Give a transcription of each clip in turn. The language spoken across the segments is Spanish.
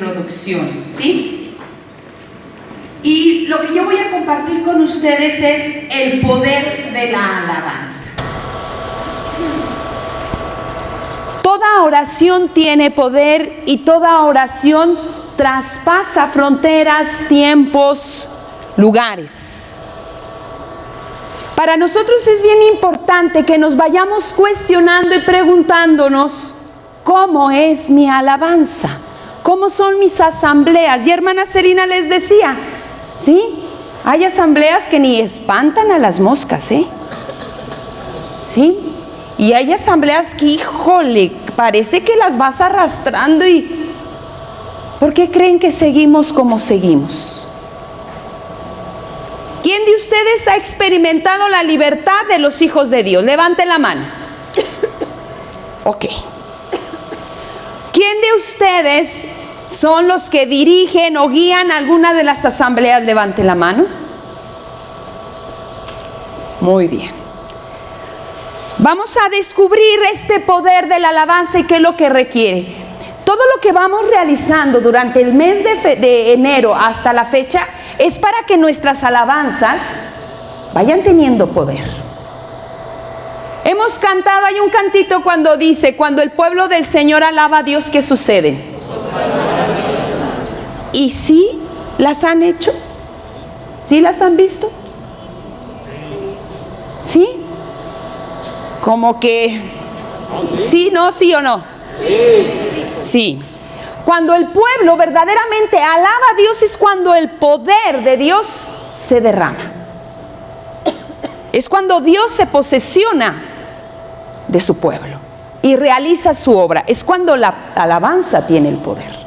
introducción, ¿sí? Y lo que yo voy a compartir con ustedes es el poder de la alabanza. Toda oración tiene poder y toda oración traspasa fronteras, tiempos, lugares. Para nosotros es bien importante que nos vayamos cuestionando y preguntándonos, ¿cómo es mi alabanza? ¿Cómo son mis asambleas? Y hermana Celina les decía, ¿sí? Hay asambleas que ni espantan a las moscas, ¿eh? ¿Sí? Y hay asambleas que, híjole, parece que las vas arrastrando y... ¿Por qué creen que seguimos como seguimos? ¿Quién de ustedes ha experimentado la libertad de los hijos de Dios? Levante la mano. Ok. ¿Quién de ustedes son los que dirigen o guían alguna de las asambleas? Levante la mano. Muy bien. Vamos a descubrir este poder de la alabanza y qué es lo que requiere. Todo lo que vamos realizando durante el mes de enero hasta la fecha es para que nuestras alabanzas vayan teniendo poder. Hemos cantado, hay un cantito cuando dice, cuando el pueblo del Señor alaba a Dios, ¿qué sucede? ¿Y sí las han hecho? ¿Sí las han visto? ¿Sí? Como que, ¿sí, no, sí o no? Sí. Cuando el pueblo verdaderamente alaba a Dios es cuando el poder de Dios se derrama. Es cuando Dios se posesiona de su pueblo y realiza su obra. Es cuando la alabanza tiene el poder.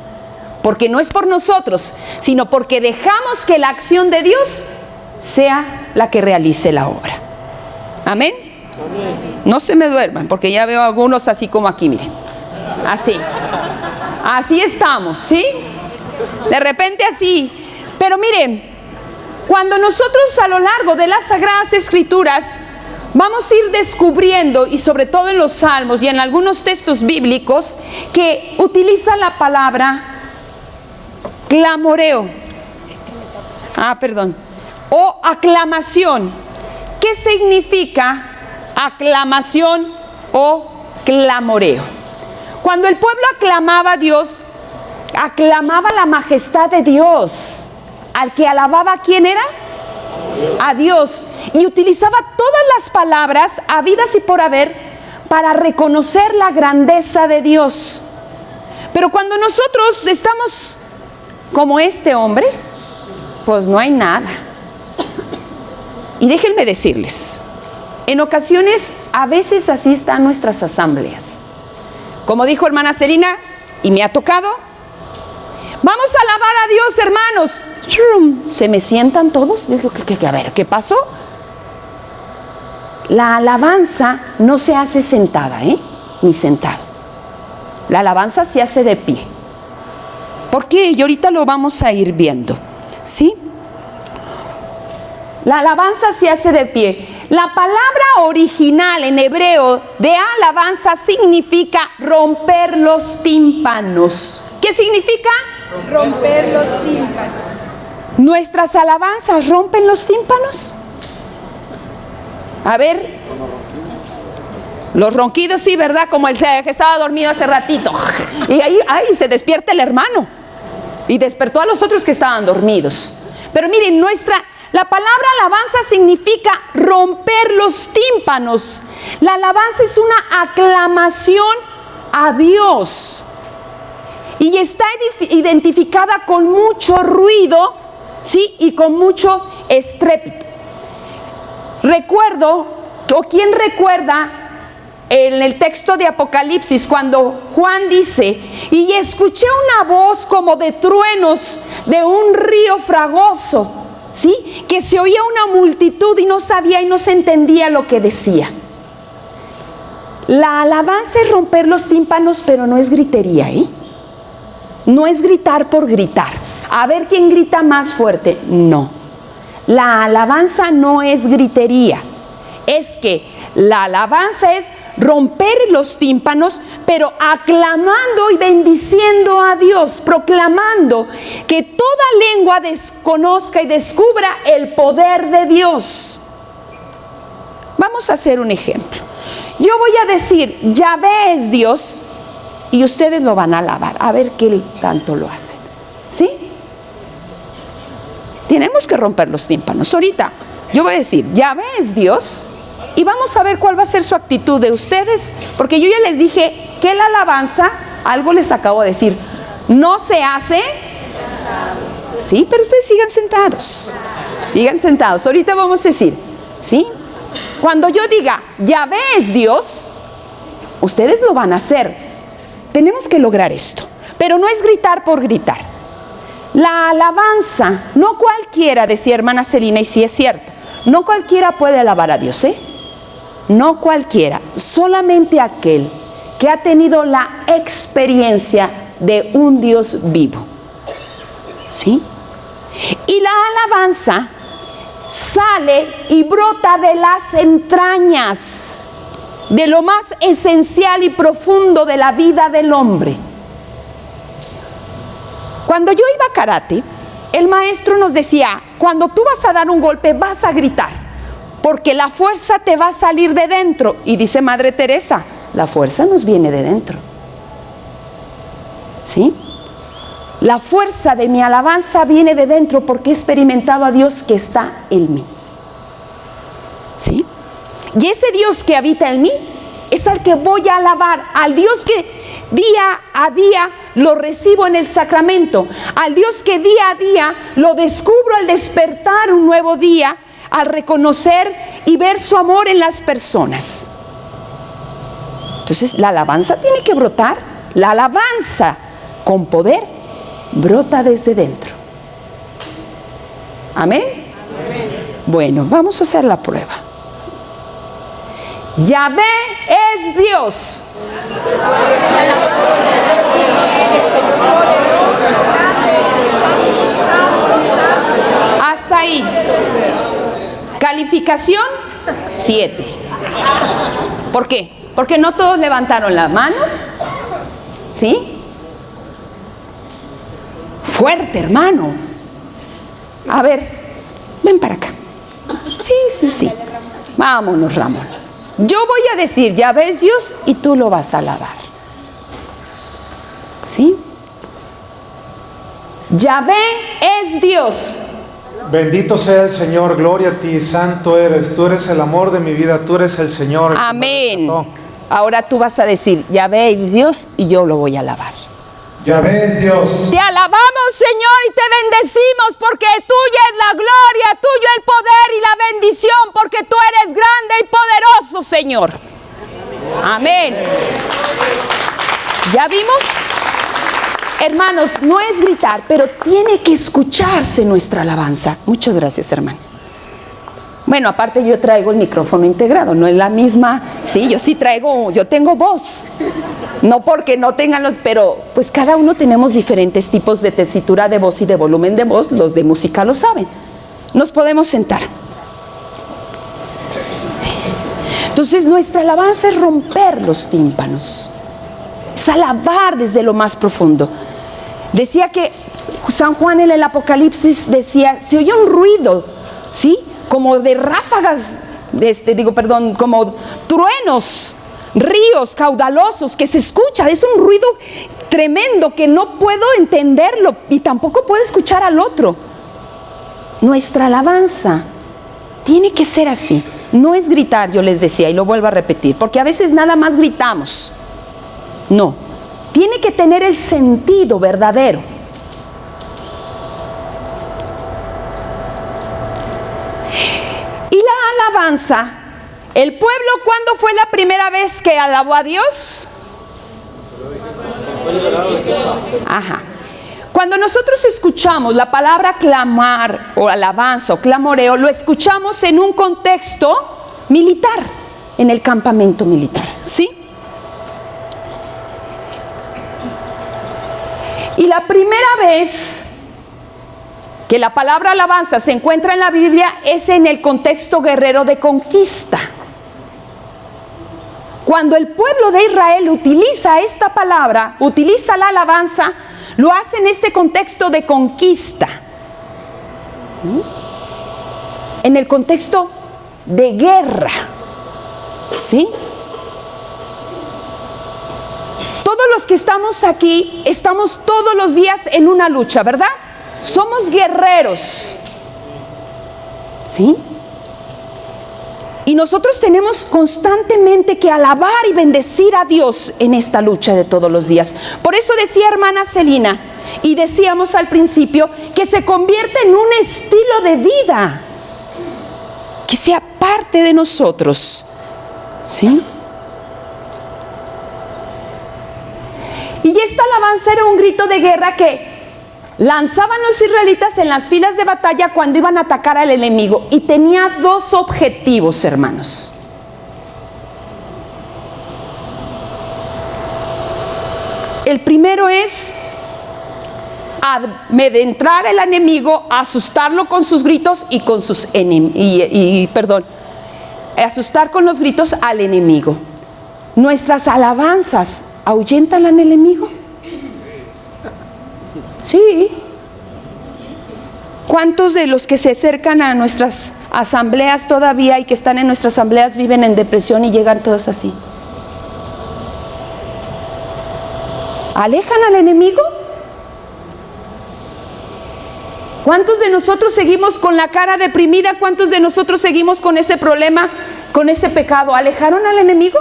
Porque no es por nosotros, sino porque dejamos que la acción de Dios sea la que realice la obra. Amén. No se me duerman, porque ya veo algunos así como aquí, miren. Así estamos, ¿sí? De repente así. Pero miren, cuando nosotros a lo largo de las Sagradas Escrituras vamos a ir descubriendo, y sobre todo en los Salmos y en algunos textos bíblicos, que utiliza la palabra clamoreo. O aclamación. ¿Qué significa aclamación o clamoreo? Cuando el pueblo aclamaba a Dios, aclamaba la majestad de Dios. Al que alababa, ¿quién era? A Dios. Y utilizaba todas las palabras habidas y por haber para reconocer la grandeza de Dios. Pero cuando nosotros estamos como este hombre, pues no hay nada. Y déjenme decirles, en ocasiones, a veces así están nuestras asambleas. Como dijo hermana Celina, y me ha tocado, vamos a alabar a Dios, hermanos. Se me sientan todos. Digo, a ver, ¿qué pasó? La alabanza no se hace sentada, ni sentado. La alabanza se hace de pie. ¿Por qué? Y ahorita lo vamos a ir viendo, ¿sí? La alabanza se hace de pie. La palabra original en hebreo de alabanza significa romper los tímpanos. ¿Qué significa? Romper los tímpanos. ¿Nuestras alabanzas rompen los tímpanos? A ver. Los ronquidos sí, ¿verdad? Como el que estaba dormido hace ratito. Y ahí se despierta el hermano. Y despertó a los otros que estaban dormidos. Pero miren, la palabra alabanza significa romper los tímpanos. La alabanza es una aclamación a Dios. Y está identificada con mucho ruido, ¿sí? Y con mucho estrépito. ¿Quién recuerda en el texto de Apocalipsis cuando Juan dice, y escuché una voz como de truenos de un río fragoso? ¿Sí? Que se oía una multitud y no sabía y no se entendía lo que decía. La alabanza es romper los tímpanos, pero no es gritería, No es gritar por gritar. A ver quién grita más fuerte. No. La alabanza no es gritería. Es que la alabanza es romper los tímpanos, pero aclamando y bendiciendo a Dios, proclamando que toda lengua desconozca y descubra el poder de Dios. Vamos a hacer un ejemplo. Yo voy a decir, Yahvé es Dios, y ustedes lo van a alabar, a ver qué tanto lo hacen. ¿Sí? Tenemos que romper los tímpanos. Ahorita yo voy a decir, Yahvé es Dios, y vamos a ver cuál va a ser su actitud de ustedes, porque yo ya les dije que la alabanza, algo les acabo de decir, no se hace. Sí, pero ustedes sigan sentados. Sigan sentados. Ahorita vamos a decir, ¿sí? Cuando yo diga, Yahvé es Dios, ustedes lo van a hacer. Tenemos que lograr esto, pero no es gritar por gritar. La alabanza, no cualquiera, decía hermana Celina, y sí es cierto, no cualquiera puede alabar a Dios, ¿eh? No cualquiera, solamente aquel que ha tenido la experiencia de un Dios vivo. ¿Sí? Y la alabanza sale y brota de las entrañas, de lo más esencial y profundo de la vida del hombre. Cuando yo iba a karate, el maestro nos decía, cuando tú vas a dar un golpe, vas a gritar, porque la fuerza te va a salir de dentro. Y dice Madre Teresa, la fuerza nos viene de dentro. ¿Sí? La fuerza de mi alabanza viene de dentro porque he experimentado a Dios que está en mí. ¿Sí? Y ese Dios que habita en mí es al que voy a alabar, al Dios que día a día lo recibo en el sacramento, al Dios que día a día lo descubro al despertar un nuevo día, al reconocer y ver su amor en las personas. Entonces la alabanza tiene que brotar, la alabanza con poder brota desde dentro. ¿Amén? Amén. Bueno, vamos a hacer la prueba. Yahvé es Dios. Hasta ahí. Calificación 7. ¿Por qué? Porque no todos levantaron la mano. ¿Sí? Fuerte, hermano. A ver, ven para acá. Sí. Vámonos, Ramón. Yo voy a decir, ya ves Dios, y tú lo vas a alabar. ¿Sí? Yahvé es Dios. Bendito sea el Señor, gloria a ti, santo eres, tú eres el amor de mi vida, tú eres el Señor. Amén. Ahora tú vas a decir, Yahvé es Dios, y yo lo voy a alabar. Yahvé es Dios. Te alabamos, Señor, y te bendecimos porque tuya es la gloria, tuyo el poder y la bendición, porque tú eres grande y poderoso, Señor. Amén. ¿Ya vimos? Hermanos, no es gritar, pero tiene que escucharse nuestra alabanza. Muchas gracias, hermano. Bueno, aparte yo traigo el micrófono integrado, no es la misma. Sí, yo tengo voz. No porque no tengan pero pues cada uno tenemos diferentes tipos de tesitura de voz y de volumen de voz. Los de música lo saben. Nos podemos sentar. Entonces nuestra alabanza es romper los tímpanos. Es alabar desde lo más profundo. Decía que San Juan en el Apocalipsis decía, se oye un ruido, ¿sí? Como de ráfagas, como truenos, ríos caudalosos que se escucha. Es un ruido tremendo que no puedo entenderlo y tampoco puedo escuchar al otro. Nuestra alabanza tiene que ser así. No es gritar, yo les decía, y lo vuelvo a repetir, porque a veces nada más gritamos. No, tiene que tener el sentido verdadero. Y la alabanza, el pueblo, ¿cuándo fue la primera vez que alabó a Dios? Ajá. Cuando nosotros escuchamos la palabra clamar o alabanza o clamoreo, lo escuchamos en un contexto militar, en el campamento militar, ¿sí? Y la primera vez que la palabra alabanza se encuentra en la Biblia es en el contexto guerrero de conquista. cuando el pueblo de Israel utiliza esta palabra, utiliza la alabanza, lo hace en este contexto de conquista, en el contexto de guerra, ¿sí? Todos los que estamos aquí, estamos todos los días en una lucha, ¿verdad? Somos guerreros, ¿sí? Y nosotros tenemos constantemente que alabar y bendecir a Dios en esta lucha de todos los días. Por eso decía hermana Celina, y decíamos al principio, que se convierte en un estilo de vida, que sea parte de nosotros, ¿sí? Y esta alabanza era un grito de guerra que lanzaban los israelitas en las filas de batalla cuando iban a atacar al enemigo, y tenía dos objetivos, hermanos. El primero es amedrentar al enemigo, asustarlo con sus gritos y con sus asustar con los gritos al enemigo. Nuestras alabanzas ahuyentan al enemigo. Sí. ¿Cuántos de los que se acercan a nuestras asambleas todavía y que están en nuestras asambleas viven en depresión y llegan todos así? ¿Alejan al enemigo? ¿Cuántos de nosotros seguimos con la cara deprimida? ¿Cuántos de nosotros seguimos con ese problema, con ese pecado? ¿Alejaron al enemigo?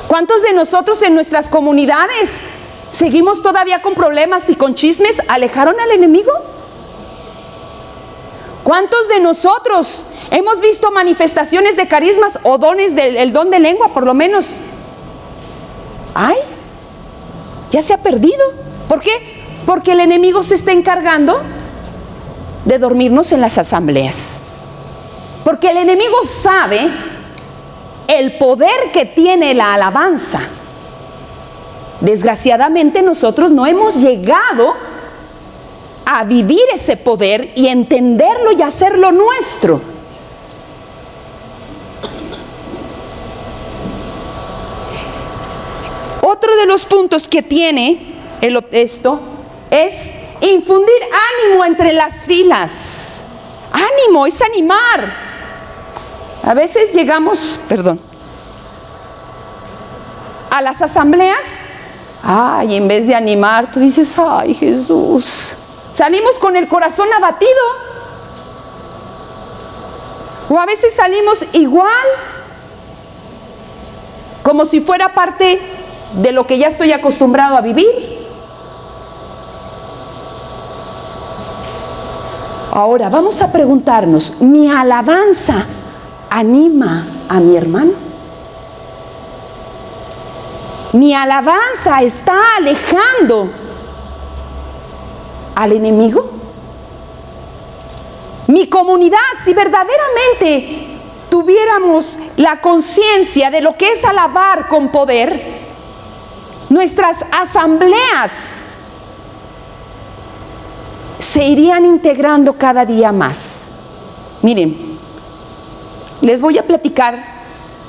¿Cuántos de nosotros en nuestras comunidades seguimos todavía con problemas y con chismes? ¿Alejaron al enemigo? ¿Cuántos de nosotros hemos visto manifestaciones de carismas o dones el don de lengua, por lo menos? ¡Ay! Ya se ha perdido. ¿Por qué? Porque el enemigo se está encargando de dormirnos en las asambleas. Porque el enemigo sabe el poder que tiene la alabanza. Desgraciadamente nosotros no hemos llegado a vivir ese poder y entenderlo y hacerlo nuestro. Otro de los puntos que tiene esto es infundir ánimo entre las filas. Ánimo, es animar. A veces llegamos, a las asambleas, ay, en vez de animar, tú dices, ay, Jesús, salimos con el corazón abatido. O a veces salimos igual, como si fuera parte de lo que ya estoy acostumbrado a vivir. Ahora vamos a preguntarnos, ¿mi alabanza anima a mi hermano? ¿Mi alabanza está alejando al enemigo? Mi comunidad, si verdaderamente tuviéramos la conciencia de lo que es alabar con poder, nuestras asambleas se irían integrando cada día más. Miren, les voy a platicar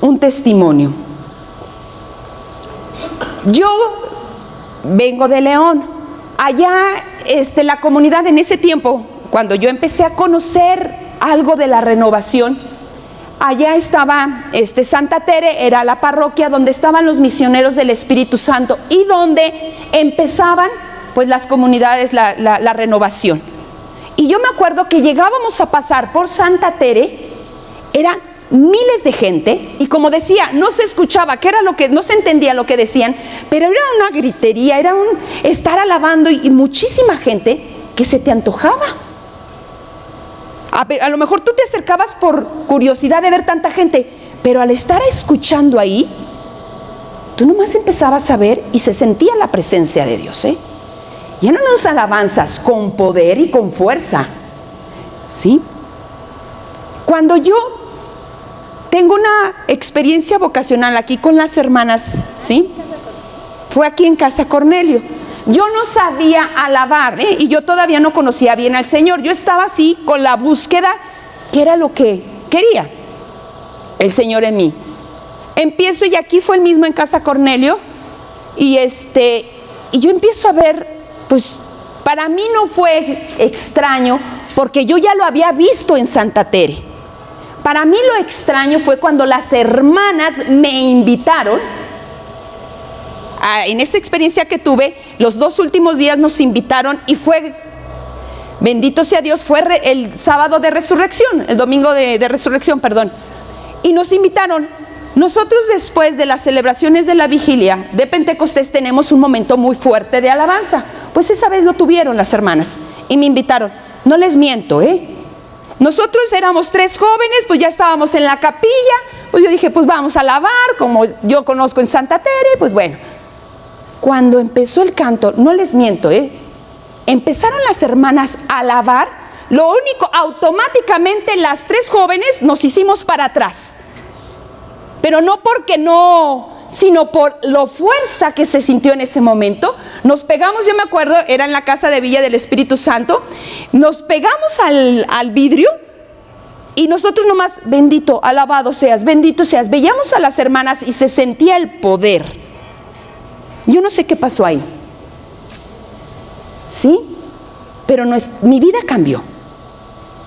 un testimonio. Yo vengo de León. Allá la comunidad en ese tiempo, cuando yo empecé a conocer algo de la renovación, allá estaba Santa Tere, era la parroquia donde estaban los misioneros del Espíritu Santo y donde empezaban pues las comunidades, la renovación. Y yo me acuerdo que llegábamos a pasar por Santa Tere, eran miles de gente, y como decía, no se escuchaba, que era lo que, no se entendía lo que decían, pero era una gritería, era un estar alabando y muchísima gente que se te antojaba. A lo mejor tú te acercabas por curiosidad de ver tanta gente, pero al estar escuchando ahí, tú nomás empezabas a ver y se sentía la presencia de Dios, ¿eh? Y eran unas alabanzas con poder y con fuerza, ¿sí? Cuando yo tengo una experiencia vocacional aquí con las hermanas, ¿sí? Fue aquí en Casa Cornelio. Yo no sabía alabar, y yo todavía no conocía bien al Señor. Yo estaba así con la búsqueda, que era lo que quería. el Señor en mí. Empiezo, y aquí fue el mismo en Casa Cornelio, y yo empiezo a ver, pues para mí no fue extraño, porque yo ya lo había visto en Santa Tere. Para mí lo extraño fue cuando las hermanas me invitaron, en esa experiencia que tuve, los 2 últimos días nos invitaron, y fue, bendito sea Dios, fue el sábado de resurrección, el domingo de resurrección, perdón, y nos invitaron. Nosotros, después de las celebraciones de la vigilia de Pentecostés, tenemos un momento muy fuerte de alabanza. Pues esa vez lo tuvieron las hermanas y me invitaron. No les miento, nosotros éramos 3 jóvenes, pues ya estábamos en la capilla. Pues yo dije, pues vamos a alabar, como yo conozco en Santa Tere, pues bueno. Cuando empezó el canto, no les miento, empezaron las hermanas a alabar. Lo único, automáticamente las 3 jóvenes nos hicimos para atrás. Pero no porque no, sino por la fuerza que se sintió en ese momento. Nos pegamos, yo me acuerdo, era en la casa de Villa del Espíritu Santo, nos pegamos al vidrio y nosotros nomás, bendito, alabado seas, bendito seas. Veíamos a las hermanas y se sentía el poder. Yo no sé qué pasó ahí, ¿sí? Pero mi vida cambió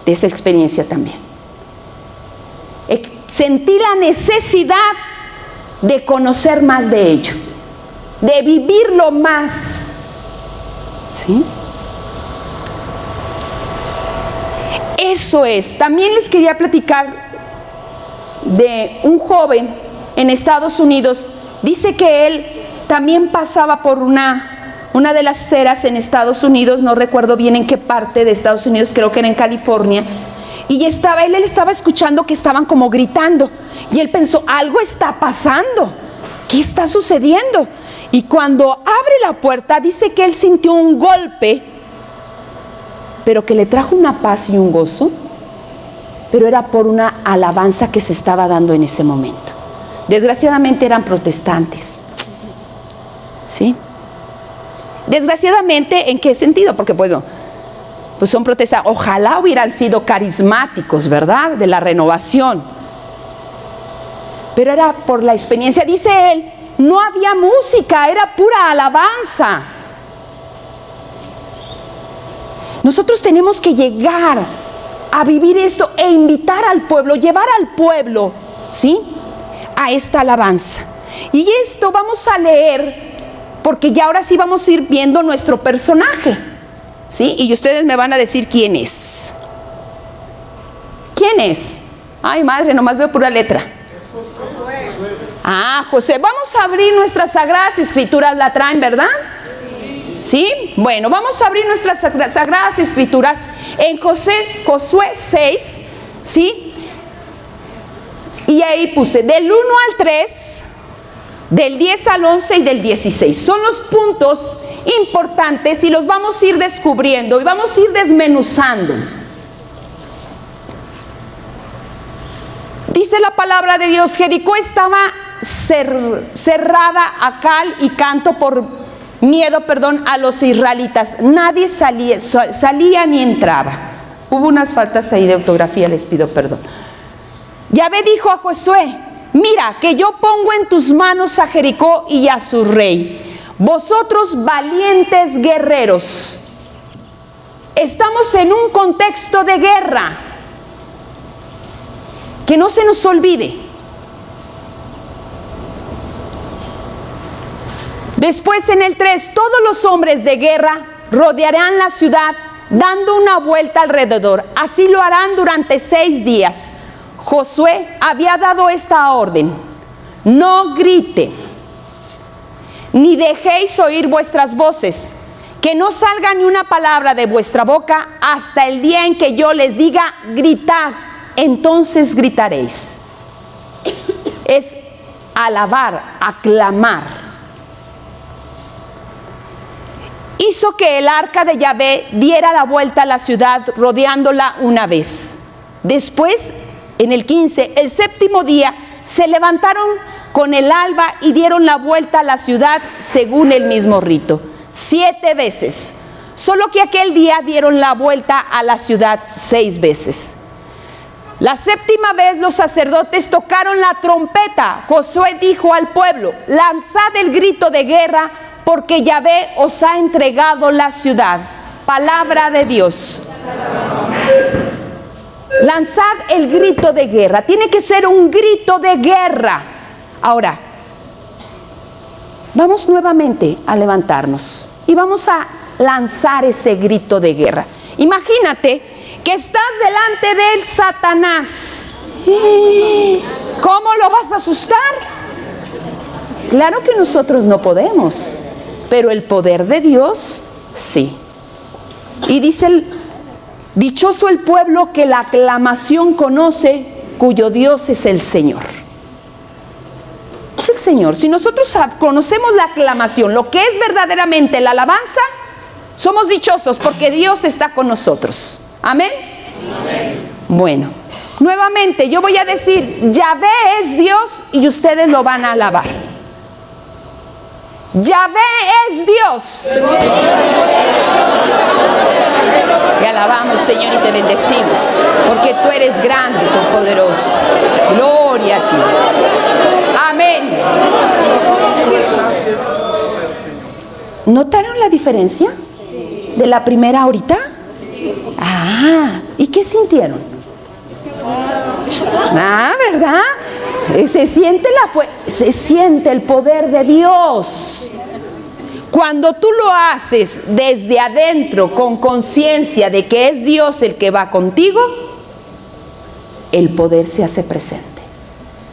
de esa experiencia también. Sentí la necesidad de conocer más de ello, de vivirlo más, ¿sí? Eso es. También les quería platicar de un joven en Estados Unidos. Dice que él también pasaba por una de las aceras en Estados Unidos, no recuerdo bien en qué parte de Estados Unidos, creo que era en California. Y él estaba escuchando que estaban como gritando. Y él pensó, algo está pasando. ¿Qué está sucediendo? Y cuando abre la puerta, dice que él sintió un golpe, pero que le trajo una paz y un gozo. Pero era por una alabanza que se estaba dando en ese momento. Desgraciadamente eran protestantes. ¿Sí? Desgraciadamente, ¿en qué sentido? Porque pues son protestantes. Ojalá hubieran sido carismáticos, ¿verdad? De la renovación. Pero era por la experiencia. Dice él, no había música, era pura alabanza. Nosotros tenemos que llegar a vivir esto e invitar al pueblo, llevar al pueblo, ¿sí?, a esta alabanza. Y esto vamos a leer, porque ya ahora sí vamos a ir viendo nuestro personaje, ¿sí? Y ustedes me van a decir quién es. ¿Quién es? Ay, madre, nomás veo pura letra. Ah, José. Vamos a abrir nuestras Sagradas Escrituras, ¿la traen, verdad? ¿Sí? Bueno, vamos a abrir nuestras Sagradas Escrituras en Josué 6, ¿sí? Y ahí puse del 1 al 3, del 10 al 11 y del 16. Son los puntos importantes y los vamos a ir descubriendo y vamos a ir desmenuzando. Dice la palabra de Dios, Jericó estaba cerrada a cal y canto por miedo, a los israelitas. Nadie salía ni entraba. Hubo unas faltas ahí de ortografía, les pido perdón. Yahvé dijo a Josué, mira que yo pongo en tus manos a Jericó y a su rey. Vosotros valientes guerreros. Estamos en un contexto de guerra. Que no se nos olvide. Después en el 3, todos los hombres de guerra rodearán la ciudad dando una vuelta alrededor. Así lo harán durante 6 días. Josué había dado esta orden: no griten, ni dejéis oír vuestras voces, que no salga ni una palabra de vuestra boca hasta el día en que yo les diga gritad, entonces gritaréis. Es alabar, aclamar. Hizo que el arca de Yahvé diera la vuelta a la ciudad rodeándola una vez. Después, en el 15, el 7º día, se levantaron con el alba y dieron la vuelta a la ciudad según el mismo rito, 7 veces. Solo que aquel día dieron la vuelta a la ciudad 6 veces. La séptima vez los sacerdotes tocaron la trompeta. Josué dijo al pueblo: lanzad el grito de guerra, porque Yahvé os ha entregado la ciudad. Palabra de Dios. Lanzad el grito de guerra. Tiene que ser un grito de guerra. Ahora, vamos nuevamente a levantarnos y vamos a lanzar ese grito de guerra. Imagínate que estás delante del Satanás. ¿Cómo lo vas a asustar? Claro que nosotros no podemos, pero el poder de Dios sí. Y dice dichoso el pueblo que la aclamación conoce, cuyo Dios es el Señor. Es el Señor. Si nosotros conocemos la aclamación, lo que es verdaderamente la alabanza, somos dichosos porque Dios está con nosotros. ¿Amén? Amén. Bueno, nuevamente yo voy a decir: Yahvé es Dios, y ustedes lo van a alabar. Yahvé es Dios. Te alabamos, Señor, y te bendecimos, porque tú eres grande, tú poderoso. Gloria a ti. Amén. ¿Notaron la diferencia de la primera ahorita? Ah, ¿y qué sintieron? Ah, ¿verdad? Se siente el poder de Dios. Cuando tú lo haces desde adentro, con conciencia de que es Dios el que va contigo, el poder se hace presente.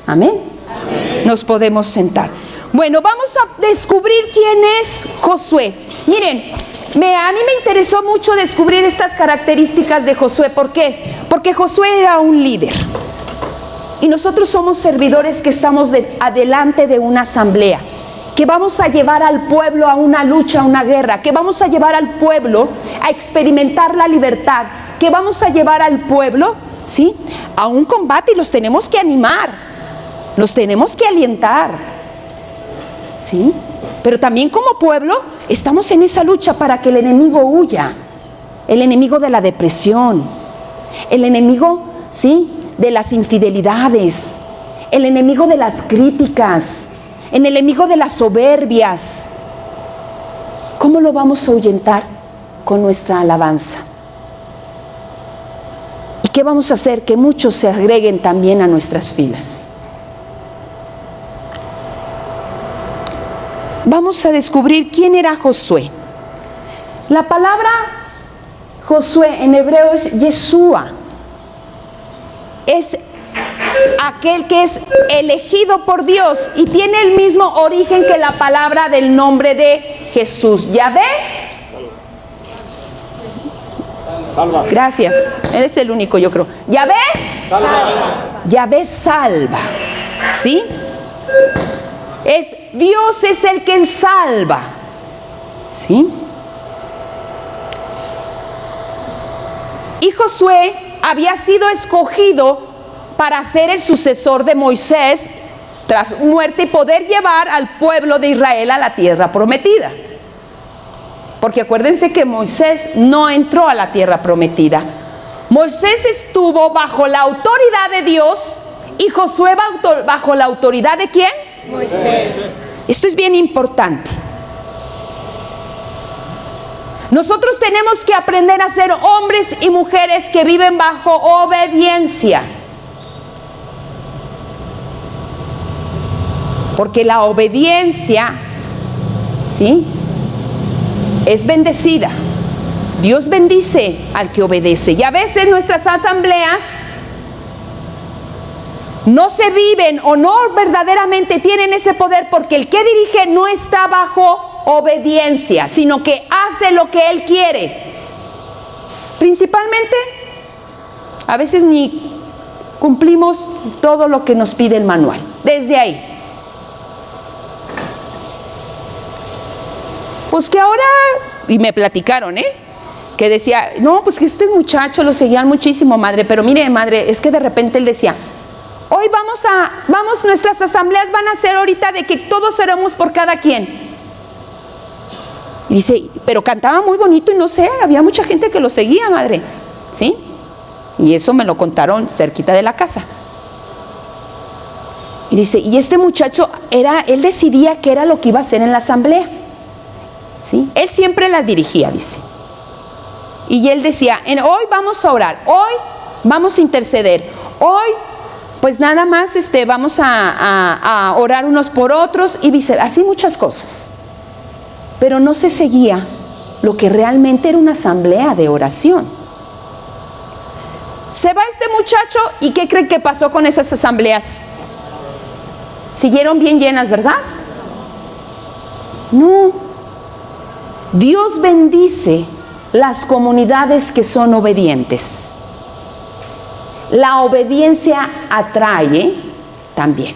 Amén. Amén. Nos podemos sentar. Bueno, vamos a descubrir quién es Josué. Miren, a mí me interesó mucho descubrir estas características de Josué. ¿Por qué? Porque Josué era un líder. Y nosotros somos servidores que estamos adelante de una asamblea, que vamos a llevar al pueblo a una lucha, a una guerra, que vamos a llevar al pueblo a experimentar la libertad, que vamos a llevar al pueblo, ¿sí?, a un combate, y los tenemos que animar, los tenemos que alientar, ¿sí? Pero también como pueblo estamos en esa lucha para que el enemigo huya, el enemigo de la depresión, el enemigo, ¿sí?, de las infidelidades, el enemigo de las críticas, el enemigo de las soberbias. ¿Cómo lo vamos a ahuyentar? Con nuestra alabanza. ¿Y qué vamos a hacer? Que muchos se agreguen también a nuestras filas. Vamos a descubrir quién era Josué. La palabra Josué en hebreo es Yeshua. Es aquel que es elegido por Dios y tiene el mismo origen que la palabra del nombre de Jesús. ¿Yahvé? Salva. Gracias. Él es el único, yo creo. ¿Yahvé? Salva. Yahvé salva. ¿Sí? Dios es el que salva. ¿Sí? Y Josué había sido escogido para ser el sucesor de Moisés tras su muerte y poder llevar al pueblo de Israel a la tierra prometida. Porque acuérdense que Moisés no entró a la tierra prometida. Moisés estuvo bajo la autoridad de Dios y Josué bajo la autoridad ¿de quién? Moisés. Esto es bien importante. Nosotros tenemos que aprender a ser hombres y mujeres que viven bajo obediencia. Porque la obediencia, ¿sí?, es bendecida. Dios bendice al que obedece. Y a veces nuestras asambleas no se viven o no verdaderamente tienen ese poder porque el que dirige no está bajo obediencia, sino que hace lo que él quiere. Principalmente, a veces ni cumplimos todo lo que nos pide el manual. Desde ahí. Pues que ahora, y me platicaron, que decía, no, pues que este muchacho lo seguían muchísimo, madre, pero mire, madre, es que de repente él decía, hoy nuestras asambleas van a ser ahorita de que todos seremos por cada quien. Dice, pero cantaba muy bonito y no sé, había mucha gente que lo seguía, madre, ¿sí? Y eso me lo contaron cerquita de la casa. Y dice, y este muchacho él decidía qué era lo que iba a hacer en la asamblea. ¿Sí? Él siempre la dirigía, dice. Y él decía, hoy vamos a orar, hoy vamos a interceder, hoy pues nada más vamos a orar unos por otros y así muchas cosas. Pero no se seguía lo que realmente era una asamblea de oración. Se va este muchacho y ¿qué creen que pasó con esas asambleas? Siguieron bien llenas, ¿verdad? No. Dios bendice las comunidades que son obedientes. La obediencia atrae también.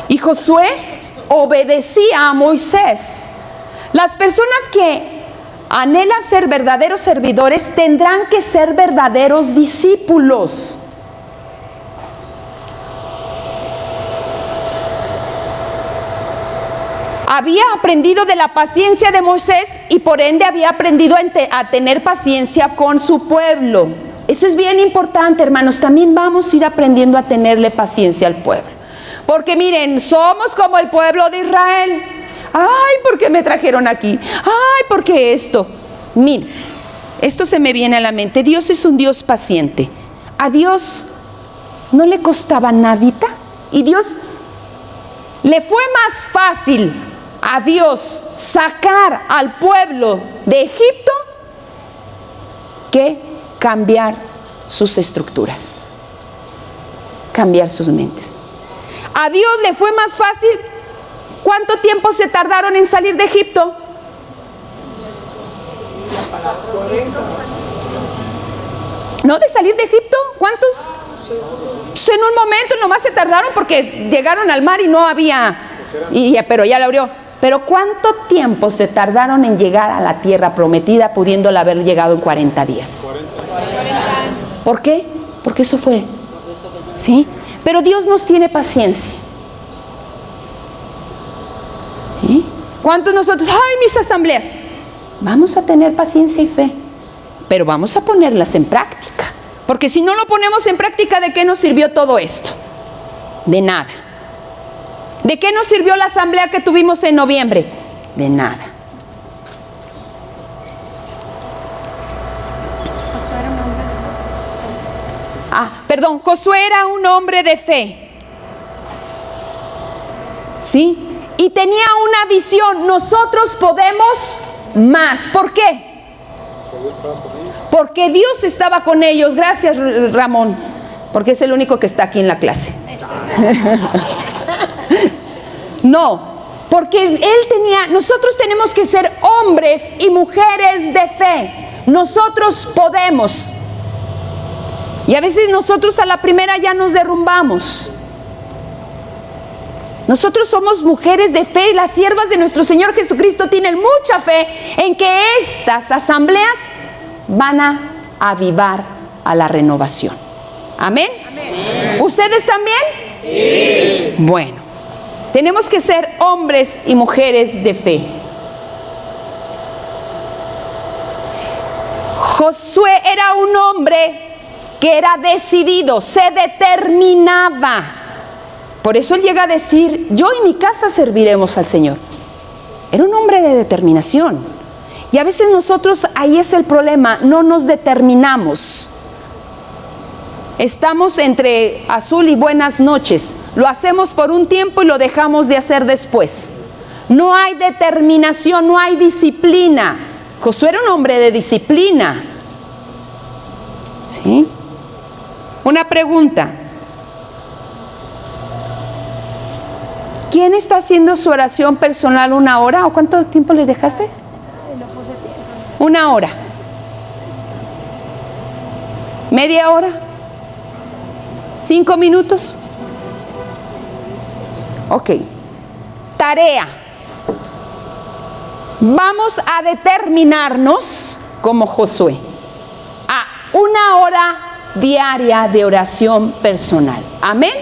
Y Josué obedecía a Moisés. Las personas que anhelan ser verdaderos servidores tendrán que ser verdaderos discípulos. Había aprendido de la paciencia de Moisés y por ende había aprendido a tener paciencia con su pueblo. Eso es bien importante, hermanos. También vamos a ir aprendiendo a tenerle paciencia al pueblo. Porque miren, somos como el pueblo de Israel. Ay, ¿por qué me trajeron aquí? Ay, ¿por qué esto? Miren, esto se me viene a la mente. Dios es un Dios paciente. A Dios no le costaba nadita. Y Dios le fue más fácil a Dios sacar al pueblo de Egipto que cambiar sus estructuras, cambiar sus mentes. A Dios le fue más fácil. ¿Cuánto tiempo se tardaron en salir de Egipto? ¿No de salir de Egipto? ¿Cuántos? En un momento nomás se tardaron porque llegaron al mar y no había, pero ya la abrió. Pero ¿cuánto tiempo se tardaron en llegar a la tierra prometida, pudiéndola haber llegado en 40 días? 40 años. ¿Por qué? Porque eso fue. ¿Sí? Pero Dios nos tiene paciencia. ¿Sí? ¿Cuántos nosotros? ¡Ay, mis asambleas! Vamos a tener paciencia y fe, pero vamos a ponerlas en práctica. Porque si no lo ponemos en práctica, ¿de qué nos sirvió todo esto? De nada. ¿De qué nos sirvió la asamblea que tuvimos en noviembre? De nada. Josué era un hombre de fe. ¿Sí? Y tenía una visión. Nosotros podemos más. ¿Por qué? Porque Dios estaba con ellos. Gracias, Ramón, porque es el único que está aquí en la clase. No, porque nosotros tenemos que ser hombres y mujeres de fe. Nosotros podemos. Y a veces nosotros a la primera ya nos derrumbamos. Nosotros somos mujeres de fe y las siervas de nuestro Señor Jesucristo tienen mucha fe en que estas asambleas van a avivar a la renovación. ¿Amén? Amén. ¿Ustedes también? Sí. Bueno, tenemos que ser hombres y mujeres de fe. Josué era un hombre que era decidido, se determinaba. Por eso él llega a decir, yo y mi casa serviremos al Señor. Era un hombre de determinación. Y a veces nosotros, ahí es el problema, no nos determinamos. Estamos entre azul y buenas noches. Lo hacemos por un tiempo y lo dejamos de hacer después. No hay determinación, no hay disciplina. Josué era un hombre de disciplina. ¿Sí? Una pregunta. ¿Quién está haciendo su oración personal 1 hora? ¿O cuánto tiempo le dejaste? 1 hora. ¿Media hora? 5 minutos. Ok. Tarea. Vamos a determinarnos como Josué a 1 hora diaria de oración personal. Amén.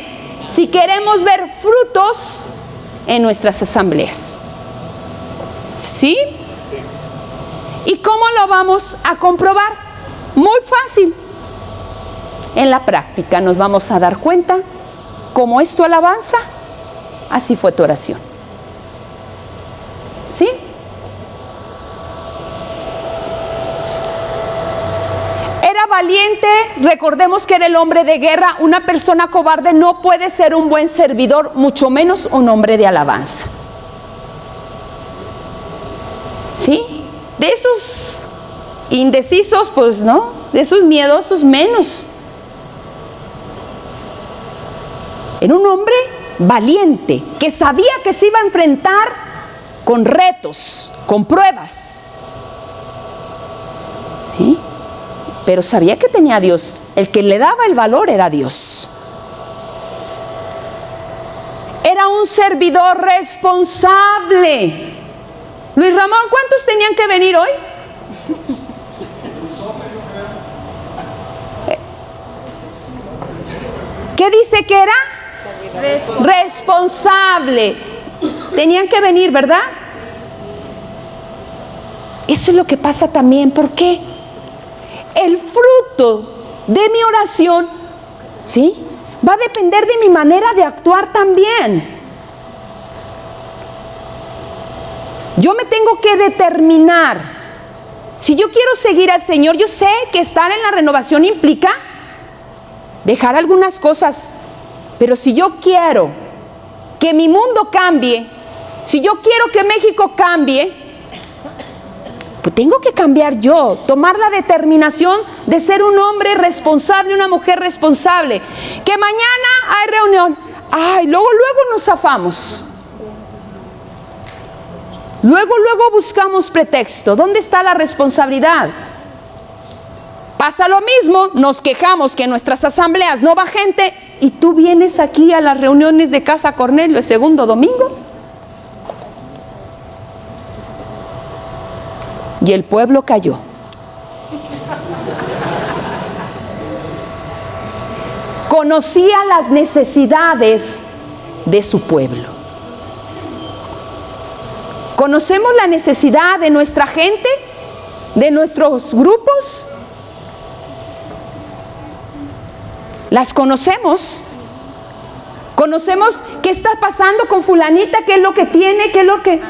Si queremos ver frutos en nuestras asambleas. ¿Sí? ¿Y cómo lo vamos a comprobar? Muy fácil. En la práctica nos vamos a dar cuenta cómo es tu alabanza, así fue tu oración. ¿Sí? Era valiente, recordemos que era el hombre de guerra. Una persona cobarde no puede ser un buen servidor, mucho menos un hombre de alabanza. ¿Sí? De esos indecisos, pues no, de esos miedosos menos. Era un hombre valiente, que sabía que se iba a enfrentar con retos, con pruebas. ¿Sí? Pero sabía que tenía a Dios. El que le daba el valor era Dios. Era un servidor responsable. Luis Ramón, ¿cuántos tenían que venir hoy? ¿Qué dice que era? Responsable. Tenían que venir, ¿verdad? Eso es lo que pasa también. ¿Por qué? El fruto de mi oración, ¿sí?, va a depender de mi manera de actuar también. Yo me tengo que determinar. Si yo quiero seguir al Señor, yo sé que estar en la renovación implica dejar algunas cosas. Pero si yo quiero que mi mundo cambie, si yo quiero que México cambie, pues tengo que cambiar yo, tomar la determinación de ser un hombre responsable, una mujer responsable. Que mañana hay reunión, luego nos zafamos. Luego buscamos pretexto. ¿Dónde está la responsabilidad? Pasa lo mismo, nos quejamos que en nuestras asambleas no va gente y tú vienes aquí a las reuniones de Casa Cornelio el segundo domingo. Y el pueblo cayó. Conocía las necesidades de su pueblo. ¿Conocemos la necesidad de nuestra gente? ¿De nuestros grupos? ¿Las conocemos? ¿Conocemos qué está pasando con fulanita? ¿Qué es lo que tiene? ¿Qué es lo que...?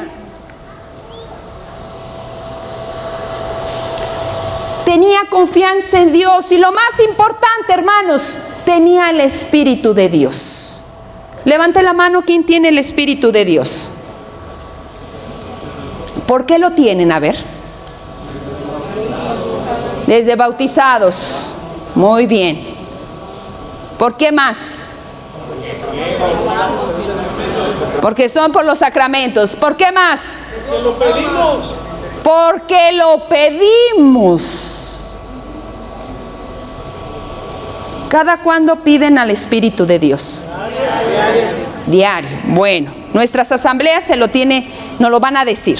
Tenía confianza en Dios y lo más importante, hermanos, tenía el Espíritu de Dios. Levante la mano, ¿quién tiene el Espíritu de Dios? ¿Por qué lo tienen? A ver. Desde bautizados. Muy bien. ¿Por qué más? Porque son por los sacramentos. ¿Por qué más? Porque lo pedimos. Porque lo pedimos. ¿Cada cuándo piden al Espíritu de Dios? Diario. Bueno, nuestras asambleas nos lo van a decir.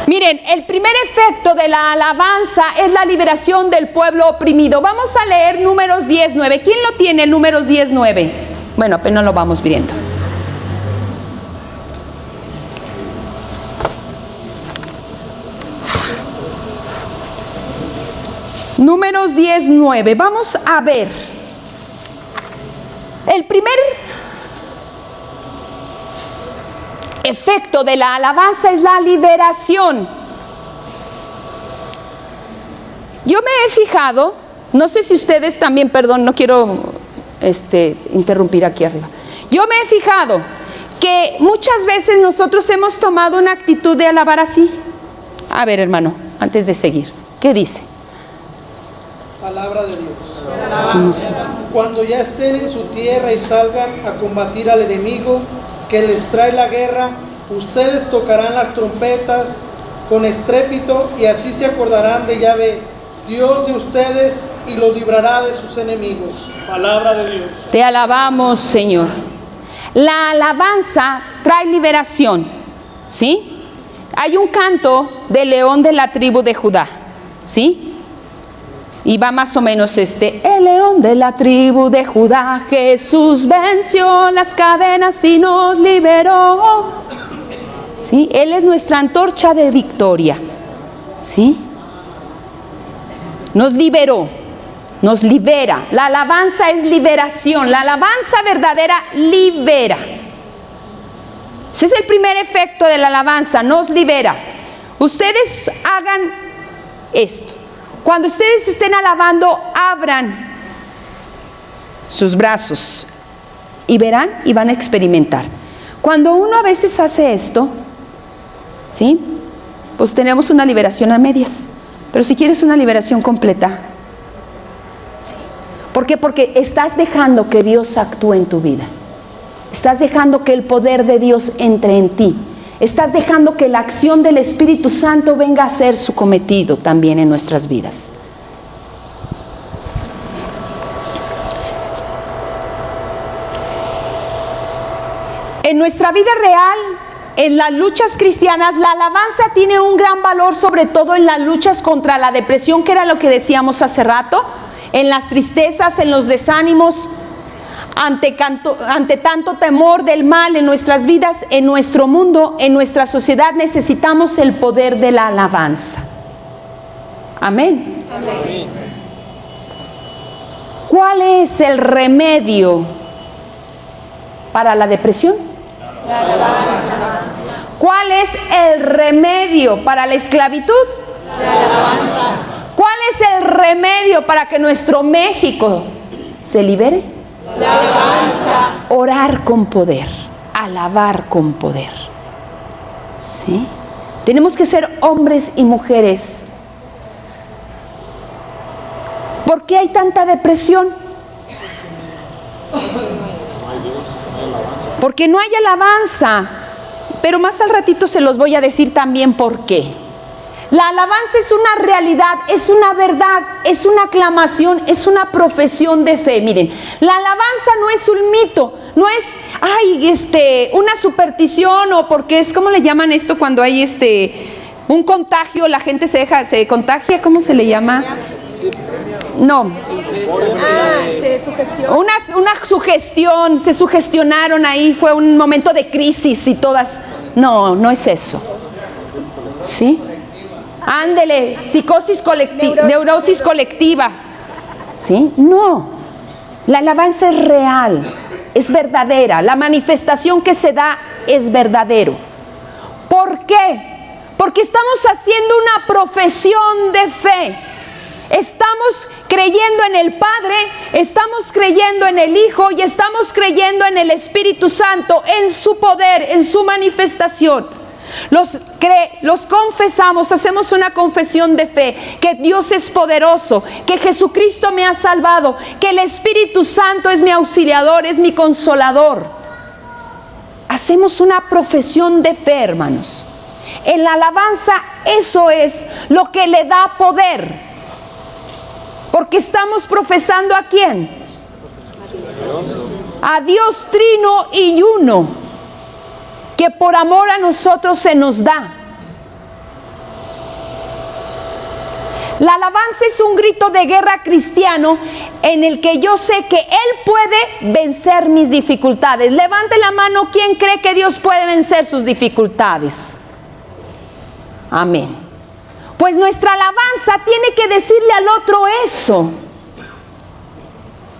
Miren, el primer efecto de la alabanza es la liberación del pueblo oprimido. Vamos a leer Números 10:9. ¿Quién lo tiene, Números 10:9? Bueno, apenas lo vamos viendo. Números 10:9. Vamos a ver. El primer efecto de la alabanza es la liberación. Yo me he fijado, no sé si ustedes también, perdón, no quiero interrumpir aquí arriba. Yo me he fijado que muchas veces nosotros hemos tomado una actitud de alabar así. A ver, hermano, antes de seguir, ¿qué dice? Palabra de Dios. Cuando ya estén en su tierra y salgan a combatir al enemigo que les trae la guerra, ustedes tocarán las trompetas con estrépito y así se acordarán de Yahvé, Dios de ustedes, y los librará de sus enemigos. Palabra de Dios. Te alabamos, Señor. La alabanza trae liberación, ¿sí? Hay un canto del león de la tribu de Judá, ¿sí? Y va más o menos el león de la tribu de Judá, Jesús venció las cadenas y nos liberó. ¿Sí? Él es nuestra antorcha de victoria. ¿Sí? Nos liberó, nos libera. La alabanza es liberación. La alabanza verdadera libera. Ese es el primer efecto de la alabanza, nos libera. Ustedes hagan esto. Cuando ustedes estén alabando, abran sus brazos y verán y van a experimentar. Cuando uno a veces hace esto, ¿sí? Pues tenemos una liberación a medias. Pero si quieres una liberación completa, ¿sí? ¿Por qué? Porque estás dejando que Dios actúe en tu vida. Estás dejando que el poder de Dios entre en ti. Estás dejando que la acción del Espíritu Santo venga a ser su cometido también en nuestras vidas. En nuestra vida real, en las luchas cristianas, la alabanza tiene un gran valor, sobre todo en las luchas contra la depresión, que era lo que decíamos hace rato, en las tristezas, en los desánimos, ante tanto temor del mal en nuestras vidas, en nuestro mundo, en nuestra sociedad. Necesitamos el poder de la alabanza. Amén. Amén. ¿Cuál es el remedio para la depresión? La alabanza. ¿Cuál es el remedio para la esclavitud? La alabanza. ¿Cuál es el remedio para que nuestro México se libere? La alabanza. Orar con poder, alabar con poder. ¿Sí? Tenemos que ser hombres y mujeres. ¿Por qué hay tanta depresión? Porque no hay alabanza. Pero más al ratito se los voy a decir también por qué. La alabanza es una realidad, es una verdad, es una aclamación, es una profesión de fe. Miren, la alabanza no es un mito, no es una superstición, o porque es, ¿cómo le llaman esto cuando hay un contagio, la gente se contagia? ¿Cómo se le llama? No. Se sugestiona. Una sugestión, se sugestionaron ahí, fue un momento de crisis y todas. No, no es eso. ¿Sí? Ándele, psicosis colectiva, neurosis colectiva. ¿Sí? No. La alabanza es real, es verdadera. La manifestación que se da es verdadero. ¿Por qué? Porque estamos haciendo una profesión de fe. Estamos creyendo en el Padre, estamos creyendo en el Hijo y estamos creyendo en el Espíritu Santo, en su poder, en su manifestación. Los confesamos, hacemos una confesión de fe, que Dios es poderoso, que Jesucristo me ha salvado, que el Espíritu Santo es mi auxiliador, es mi consolador. Hacemos una profesión de fe, hermanos. En la alabanza, eso es lo que le da poder. Porque estamos profesando ¿a quién? A Dios trino y uno, que por amor a nosotros se nos da. La alabanza es un grito de guerra cristiano en el que yo sé que Él puede vencer mis dificultades. Levante la mano, ¿quién cree que Dios puede vencer sus dificultades? Amén. Pues nuestra alabanza tiene que decirle al otro eso,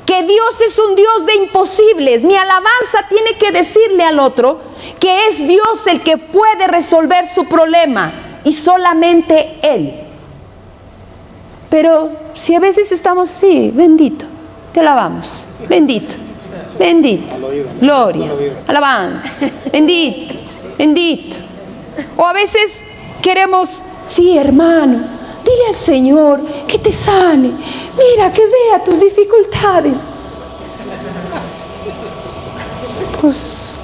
que Dios es un Dios de imposibles. Mi alabanza tiene que decirle al otro que es Dios el que puede resolver su problema y solamente Él. Pero si a veces estamos así, bendito, te alabamos, bendito, bendito, gloria, alabanza, bendito, bendito. O a veces queremos, sí, hermano, dile al Señor que te sane. Mira, que vea tus dificultades. Pues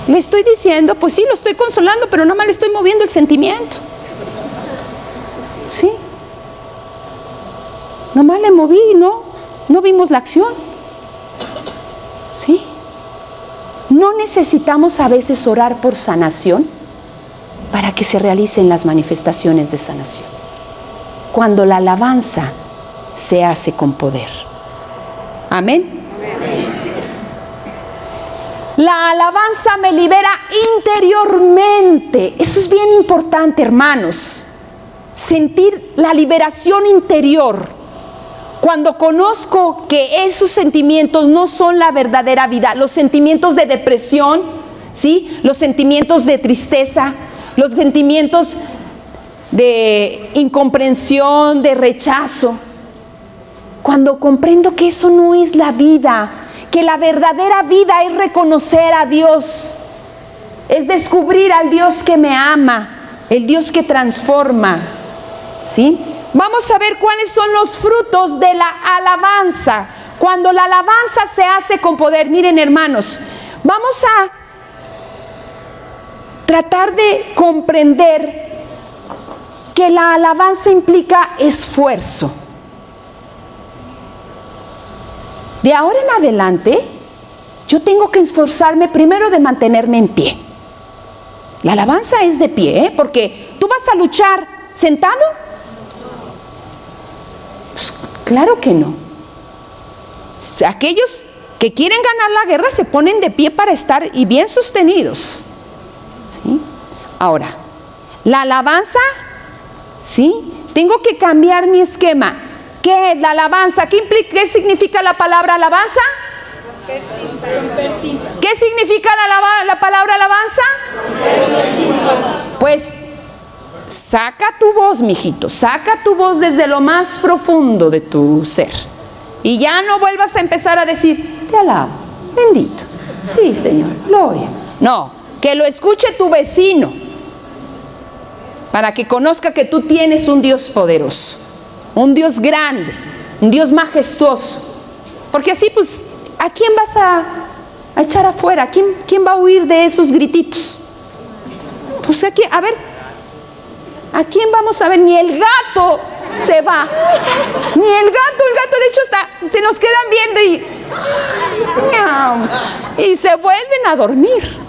le estoy diciendo, pues sí, lo estoy consolando, pero no más le estoy moviendo el sentimiento. ¿Sí? Nomás le moví, no vimos la acción. ¿Sí? No necesitamos a veces orar por sanación para que se realicen las manifestaciones de sanación. Cuando la alabanza se hace con poder. Amén. Amén. La alabanza me libera interiormente. Eso es bien importante, hermanos. sentir la liberación interior cuando conozco que esos sentimientos no son la verdadera vida, los sentimientos de depresión, ¿sí? Los sentimientos de tristeza, los sentimientos de incomprensión, de rechazo. Cuando comprendo que eso no es la vida, que la verdadera vida es reconocer a Dios, es descubrir al Dios que me ama, el Dios que transforma, ¿sí? Vamos a ver cuáles son los frutos de la alabanza. Cuando la alabanza se hace con poder, miren hermanos, vamos a tratar de comprender que la alabanza implica esfuerzo. De ahora en adelante, yo tengo que esforzarme primero de mantenerme en pie. La alabanza es de pie, ¿eh? Porque tú vas a luchar sentado. Pues, claro que no. Aquellos que quieren ganar la guerra se ponen de pie para estar y bien sostenidos, ¿sí? Ahora, la alabanza, ¿sí? Tengo que cambiar mi esquema. ¿Qué es la alabanza? ¿Qué significa la palabra alabanza? ¿Qué significa la palabra alabanza? Pues saca tu voz, mijito, saca tu voz desde lo más profundo de tu ser. Y ya no vuelvas a empezar a decir, te alabo, bendito, sí Señor, gloria. No, que lo escuche tu vecino, para que conozca que tú tienes un Dios poderoso, un Dios grande, un Dios majestuoso. Porque así pues, ¿a quién vas a echar afuera? ¿Quién va a huir de esos grititos? Pues aquí, a ver, ¿a quién vamos a ver? Ni el gato se va, ni el gato de hecho se nos quedan viendo y se vuelven a dormir.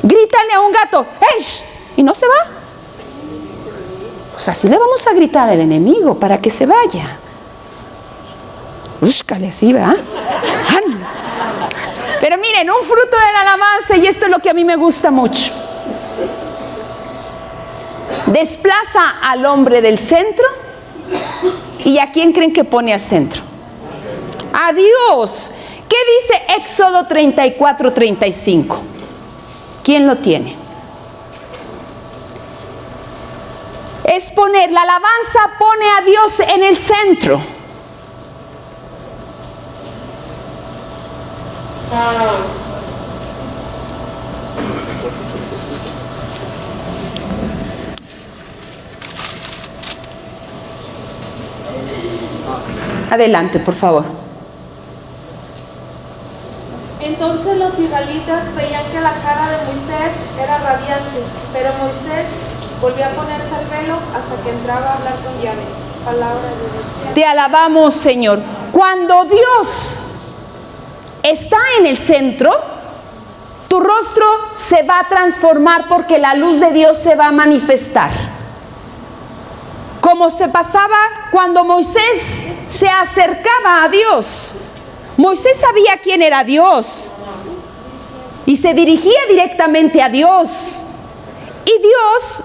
Grítale a un gato, ¡ey! Y no se va. Pues así le vamos a gritar al enemigo para que se vaya. Búscale así, ¿verdad? Pero miren, un fruto de la alabanza, y esto es lo que a mí me gusta mucho. Desplaza al hombre del centro. ¿Y a quién creen que pone al centro? A Dios. ¿Qué dice Éxodo 34:35? ¿Quién lo tiene? Es poner, la alabanza pone a Dios en el centro. Adelante, por favor. Entonces los israelitas veían que la cara de Moisés era radiante, pero Moisés volvió a ponerse el velo hasta que entraba a hablar con Yahvé. Palabra de Dios. Te alabamos, Señor. Cuando Dios está en el centro, tu rostro se va a transformar porque la luz de Dios se va a manifestar. Como se pasaba cuando Moisés se acercaba a Dios. Moisés sabía quién era Dios y se dirigía directamente a Dios. Y Dios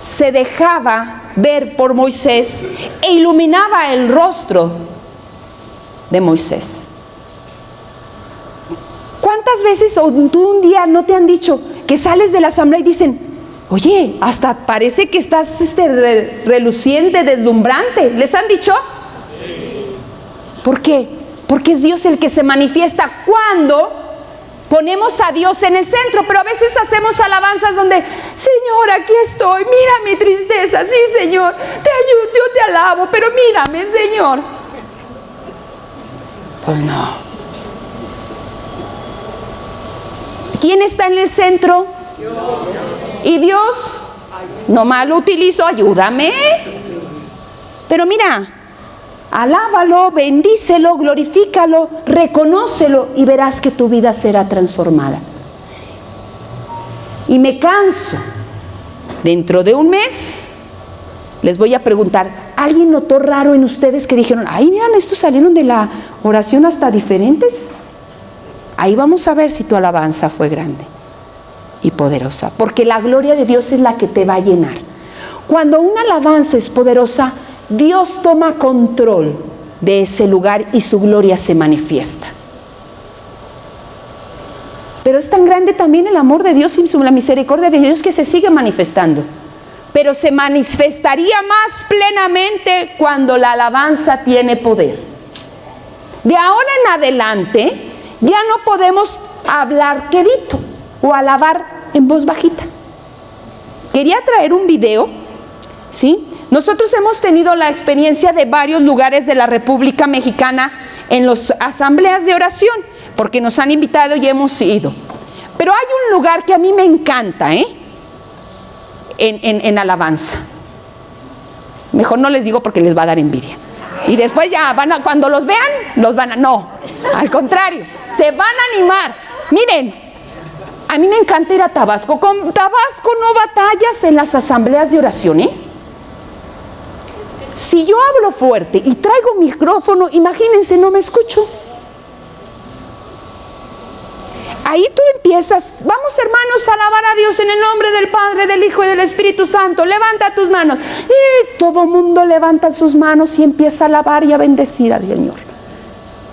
se dejaba ver por Moisés e iluminaba el rostro de Moisés. ¿Cuántas veces o tú un día no te han dicho que sales de la asamblea y dicen, oye, hasta parece que estás reluciente, deslumbrante? ¿Les han dicho? Sí. ¿Por qué? Porque es Dios el que se manifiesta cuando ponemos a Dios en el centro. Pero a veces hacemos alabanzas donde, Señor, aquí estoy, mira mi tristeza, sí Señor, te ayudo, yo te alabo, pero mírame, Señor. Pues no. ¿Quién está en el centro? Dios. ¿Y Dios? Nomás lo utilizo, ayúdame. Pero mira, alábalo, bendícelo, glorifícalo, reconócelo y verás que tu vida será transformada. Y me canso. Dentro de un mes les voy a preguntar, ¿alguien notó raro en ustedes que dijeron, ay, miran, estos salieron de la oración hasta diferentes? Ahí vamos a ver si tu alabanza fue grande. y poderosa, porque la gloria de Dios es la que te va a llenar. Cuando una alabanza es poderosa, Dios toma control de ese lugar y su gloria se manifiesta. Pero es tan grande también el amor de Dios y la misericordia de Dios que se sigue manifestando. Pero se manifestaría más plenamente cuando la alabanza tiene poder. De ahora en adelante ya no podemos hablar quedito o alabar en voz bajita. Quería traer un video, ¿sí? Nosotros hemos tenido la experiencia de varios lugares de la República Mexicana en las asambleas de oración, porque nos han invitado y hemos ido. Pero hay un lugar que a mí me encanta, en alabanza. Mejor no les digo porque les va a dar envidia. Y después ya cuando los vean, no, al contrario, se van a animar. Miren, a mí me encanta ir a Tabasco. Con Tabasco no batallas en las asambleas de oración, Si yo hablo fuerte y traigo micrófono, imagínense, no me escucho. Ahí tú empiezas, vamos hermanos a alabar a Dios en el nombre del Padre, del Hijo y del Espíritu Santo. Levanta tus manos. Y todo mundo levanta sus manos y empieza a alabar y a bendecir al Señor.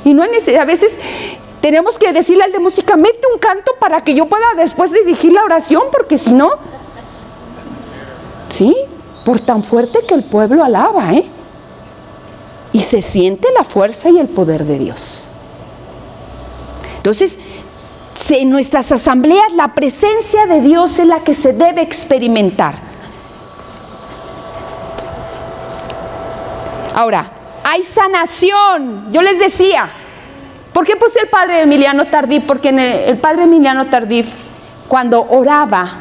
Y no es necesario, a veces tenemos que decirle al de música, mete un canto para que yo pueda después dirigir la oración, porque si no, ¿sí? Por tan fuerte que el pueblo alaba, y se siente la fuerza y el poder de Dios. Entonces, en nuestras asambleas la presencia de Dios es la que se debe experimentar. Ahora, hay sanación. Yo les decía, ¿por qué puse el padre Emiliano Tardif? Porque el padre Emiliano Tardif, cuando oraba,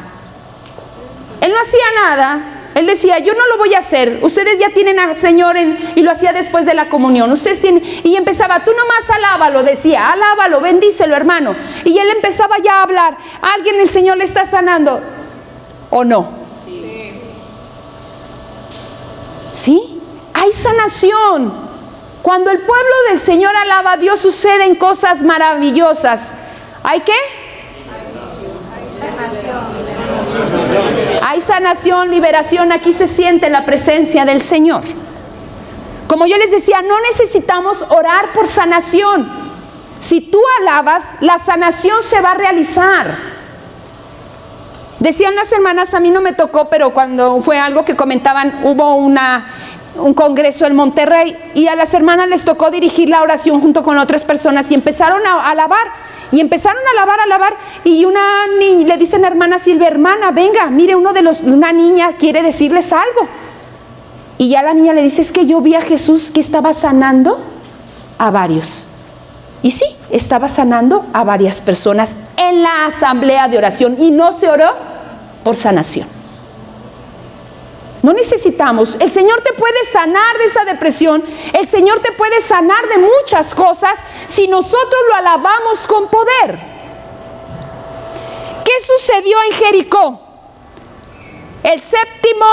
él no hacía nada. Él decía, yo no lo voy a hacer, ustedes ya tienen al Señor y lo hacía después de la comunión, ustedes tienen, y empezaba, tú nomás alábalo, decía, alábalo, bendícelo hermano, y él empezaba ya a hablar, alguien el Señor le está sanando, ¿o no? ¿Sí? Hay sanación. Cuando el pueblo del Señor alaba a Dios suceden cosas maravillosas. ¿Hay qué? Hay sanación, liberación. Aquí se siente la presencia del Señor. Como yo les decía, no necesitamos orar por sanación. Si tú alabas, la sanación se va a realizar. Decían las hermanas, a mí no me tocó, pero cuando fue algo que comentaban, hubo un congreso en Monterrey y a las hermanas les tocó dirigir la oración junto con otras personas y empezaron a alabar. Y empezaron a alabar, y una niña, le dicen a hermana Silvia, hermana, venga, mire, una niña quiere decirles algo. Y ya la niña le dice, es que yo vi a Jesús que estaba sanando a varios. Y sí, estaba sanando a varias personas en la asamblea de oración y no se oró por sanación. No necesitamos, el Señor te puede sanar de esa depresión, el Señor te puede sanar de muchas cosas si nosotros lo alabamos con poder. ¿Qué sucedió en Jericó? El séptimo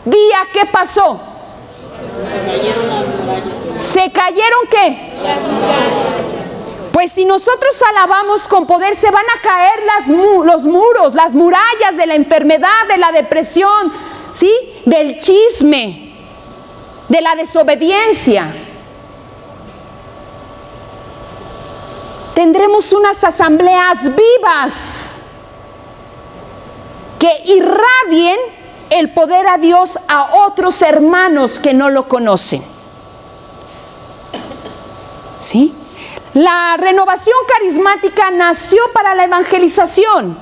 día, ¿qué pasó? ¿Se cayeron qué? Pues si nosotros alabamos con poder, se van a caer los muros, las murallas de la enfermedad, de la depresión, ¿sí? Del chisme, de la desobediencia. Tendremos unas asambleas vivas que irradien el poder a Dios a otros hermanos que no lo conocen. ¿Sí? La renovación carismática nació para la evangelización,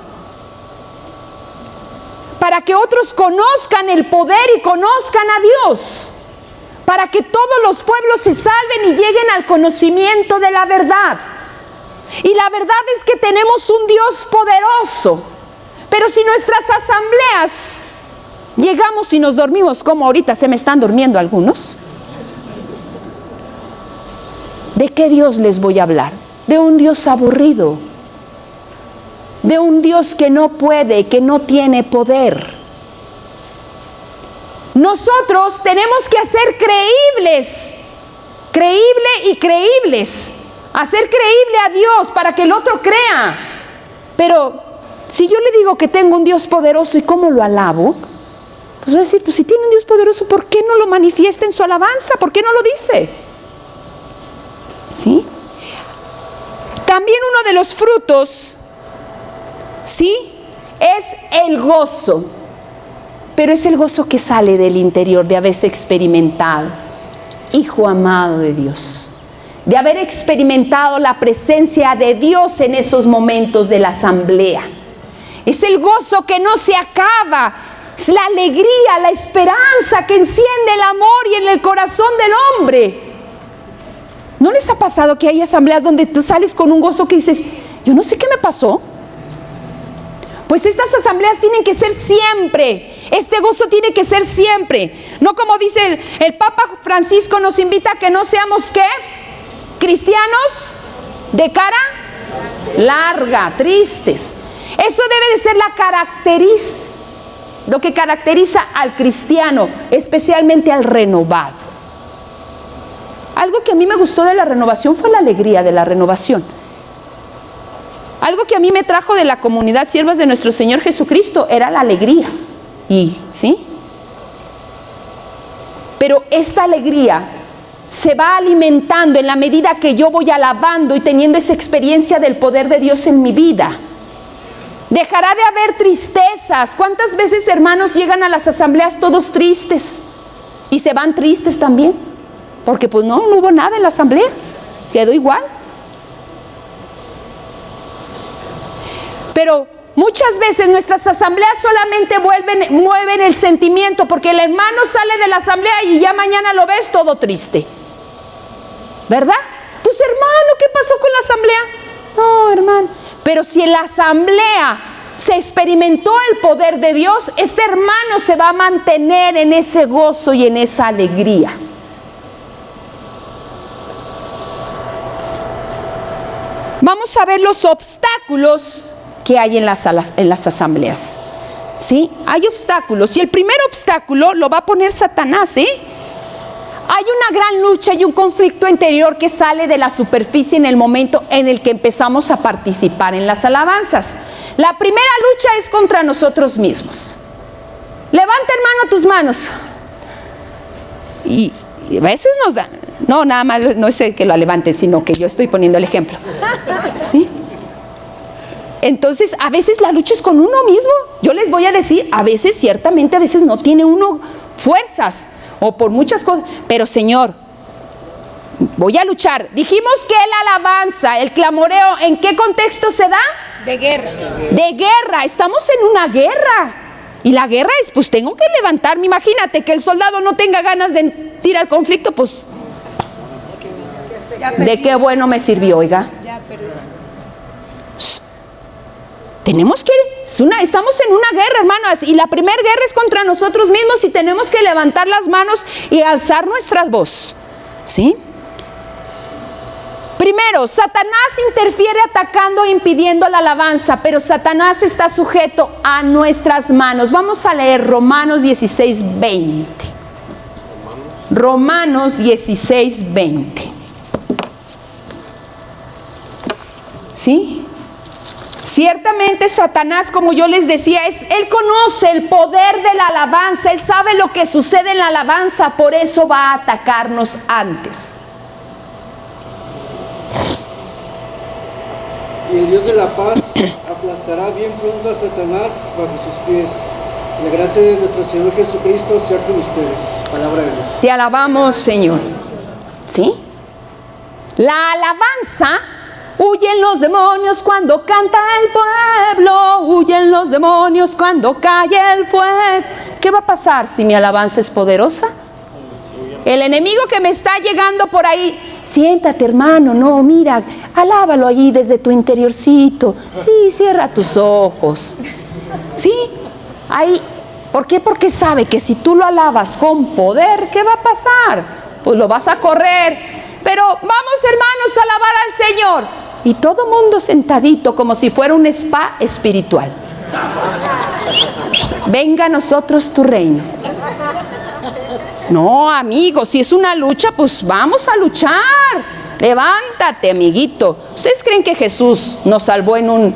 para que otros conozcan el poder y conozcan a Dios, para que todos los pueblos se salven y lleguen al conocimiento de la verdad. Y la verdad es que tenemos un Dios poderoso, pero si nuestras asambleas llegamos y nos dormimos, como ahorita se me están durmiendo algunos, ¿de qué Dios les voy a hablar? De un Dios aburrido, de un Dios que no puede, que no tiene poder. Nosotros tenemos que hacer creíbles, hacer creíble a Dios para que el otro crea. Pero Si yo le digo que tengo un Dios poderoso y cómo lo alabo, pues va a decir, pues si tiene un Dios poderoso, ¿por qué no lo manifiesta en su alabanza? ¿Por qué no lo dice? ¿Sí? También uno de los frutos, ¿sí?, es el gozo. Pero es el gozo que sale del interior de haberse experimentado, hijo amado de Dios, de haber experimentado la presencia de Dios en esos momentos de la asamblea. Es el gozo que no se acaba, es la alegría, la esperanza que enciende el amor y en el corazón del hombre. ¿No les ha pasado que hay asambleas donde tú sales con un gozo que dices, yo no sé qué me pasó? Pues estas asambleas tienen que ser siempre. Este gozo tiene que ser siempre. No como dice el Papa Francisco, nos invita a que no seamos, ¿qué? Cristianos de cara larga, tristes. Eso debe de ser lo que caracteriza al cristiano, especialmente al renovado. Algo que a mí me gustó de la renovación fue la alegría de la renovación. Algo que a mí me trajo de la comunidad Siervas de nuestro Señor Jesucristo era la alegría. ¿Sí? Pero esta alegría se va alimentando en la medida que yo voy alabando y teniendo esa experiencia del poder de Dios en mi vida. Dejará de haber tristezas. ¿Cuántas veces, hermanos, llegan a las asambleas todos tristes? Y se van tristes también. Porque pues no hubo nada en la asamblea. Quedó igual. Pero muchas veces nuestras asambleas solamente mueven el sentimiento, porque el hermano sale de la asamblea y ya mañana lo ves todo triste. ¿Verdad? Pues hermano, ¿qué pasó con la asamblea? No, hermano. Pero si en la asamblea se experimentó el poder de Dios, este hermano se va a mantener en ese gozo y en esa alegría. Vamos a ver los obstáculos que hay en las asambleas. ¿Sí? Hay obstáculos. Y el primer obstáculo lo va a poner Satanás, ¿eh? Hay una gran lucha y un conflicto interior que sale de la superficie en el momento en el que empezamos a participar en las alabanzas. La primera lucha es contra nosotros mismos. Levanta, hermano, tus manos. Y a veces nos dan. No, nada más, no es que lo levanten, sino que yo estoy poniendo el ejemplo. ¿Sí? Entonces, a veces la lucha es con uno mismo. Yo les voy a decir, a veces, ciertamente, a veces no tiene uno fuerzas o por muchas cosas. Pero, Señor, voy a luchar. Dijimos que la alabanza, el clamoreo, ¿en qué contexto se da? De guerra. De guerra. Estamos en una guerra. Y la guerra es, pues tengo que levantarme. Imagínate que el soldado no tenga ganas de ir al conflicto, pues ¿de qué bueno me sirvió, oiga? Tenemos que, estamos en una guerra, hermanas, y la primera guerra es contra nosotros mismos y tenemos que levantar las manos y alzar nuestras voces, ¿sí? Primero, Satanás interfiere atacando e impidiendo la alabanza, pero Satanás está sujeto a nuestras manos. Vamos a leer Romanos 16:20. Romanos 16:20. ¿Sí? Ciertamente Satanás, como yo les decía, él conoce el poder de la alabanza, él sabe lo que sucede en la alabanza, por eso va a atacarnos antes. Y el Dios de la paz aplastará bien pronto a Satanás bajo sus pies. La gracia de nuestro Señor Jesucristo sea con ustedes. Palabra de Dios. Te alabamos, Señor. ¿Sí? La alabanza, huyen los demonios cuando canta el pueblo, huyen los demonios cuando cae el fuego. ¿Qué va a pasar si mi alabanza es poderosa? El enemigo que me está llegando por ahí, siéntate, hermano, no, mira, alábalo allí desde tu interiorcito. Sí, cierra tus ojos. ¿Sí? Ahí. ¿Por qué? Porque sabe que si tú lo alabas con poder, ¿qué va a pasar? Pues lo vas a correr. Pero vamos, hermanos, a alabar al Señor. Y todo mundo sentadito como si fuera un spa espiritual. Venga a nosotros tu reino. No, amigos, si es una lucha, pues vamos a luchar. Levántate, amiguito. ¿Ustedes creen que Jesús nos salvó en un